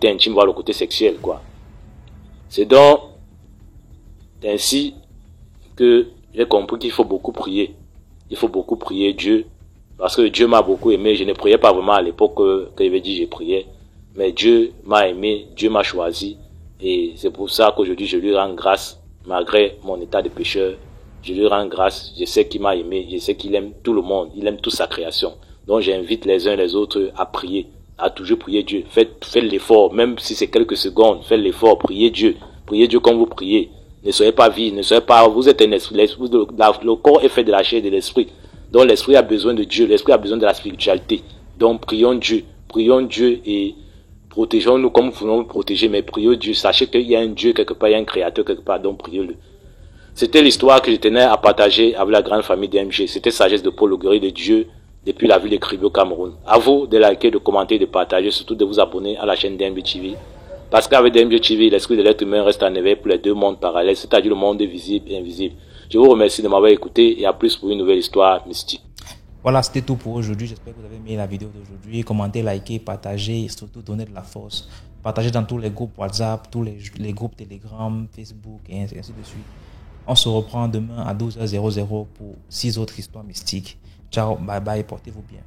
intime, voire le côté sexuel, quoi. C'est donc ainsi que j'ai compris qu'il faut beaucoup prier. Il faut beaucoup prier Dieu. Parce que Dieu m'a beaucoup aimé. Je ne priais pas vraiment à l'époque que j'avais dit je priais. Mais Dieu m'a aimé. Dieu m'a choisi. Et c'est pour ça qu'aujourd'hui je lui rends grâce. Malgré mon état de pécheur. Je lui rends grâce. Je sais qu'il m'a aimé. Je sais qu'il aime tout le monde. Il aime toute sa création. Donc j'invite les uns les autres à prier. À toujours prier Dieu. Faites l'effort. Même si c'est quelques secondes. Faites l'effort. Priez Dieu. Priez Dieu comme vous priez. Ne soyez pas vide. Ne soyez pas, vous êtes un esprit. Le corps est fait de la chair et de l'esprit. Donc l'esprit a besoin de Dieu, l'esprit a besoin de la spiritualité. Donc prions Dieu et protégeons-nous comme nous voulons nous protéger, mais prions Dieu. Sachez qu'il y a un Dieu quelque part, il y a un créateur quelque part, donc prions-le. C'était l'histoire que je tenais à partager avec la grande famille DMG. C'était Sagesse de Paul, le guerrier de Dieu, depuis la ville de Kribi au Cameroun. À vous de liker, de commenter, de partager, surtout de vous abonner à la chaîne DMG TV. Parce qu'avec DMG TV, l'esprit de l'être humain reste en éveil pour les deux mondes parallèles, c'est-à-dire le monde visible et invisible. Je vous remercie de m'avoir écouté et à plus pour une nouvelle histoire mystique. Voilà, c'était tout pour aujourd'hui. J'espère que vous avez aimé la vidéo d'aujourd'hui. Commentez, likez, partagez et surtout donnez de la force. Partagez dans tous les groupes WhatsApp, tous les groupes Telegram, Facebook et ainsi de suite. On se reprend demain à 12h00 pour 6 autres histoires mystiques. Ciao, bye bye, portez-vous bien.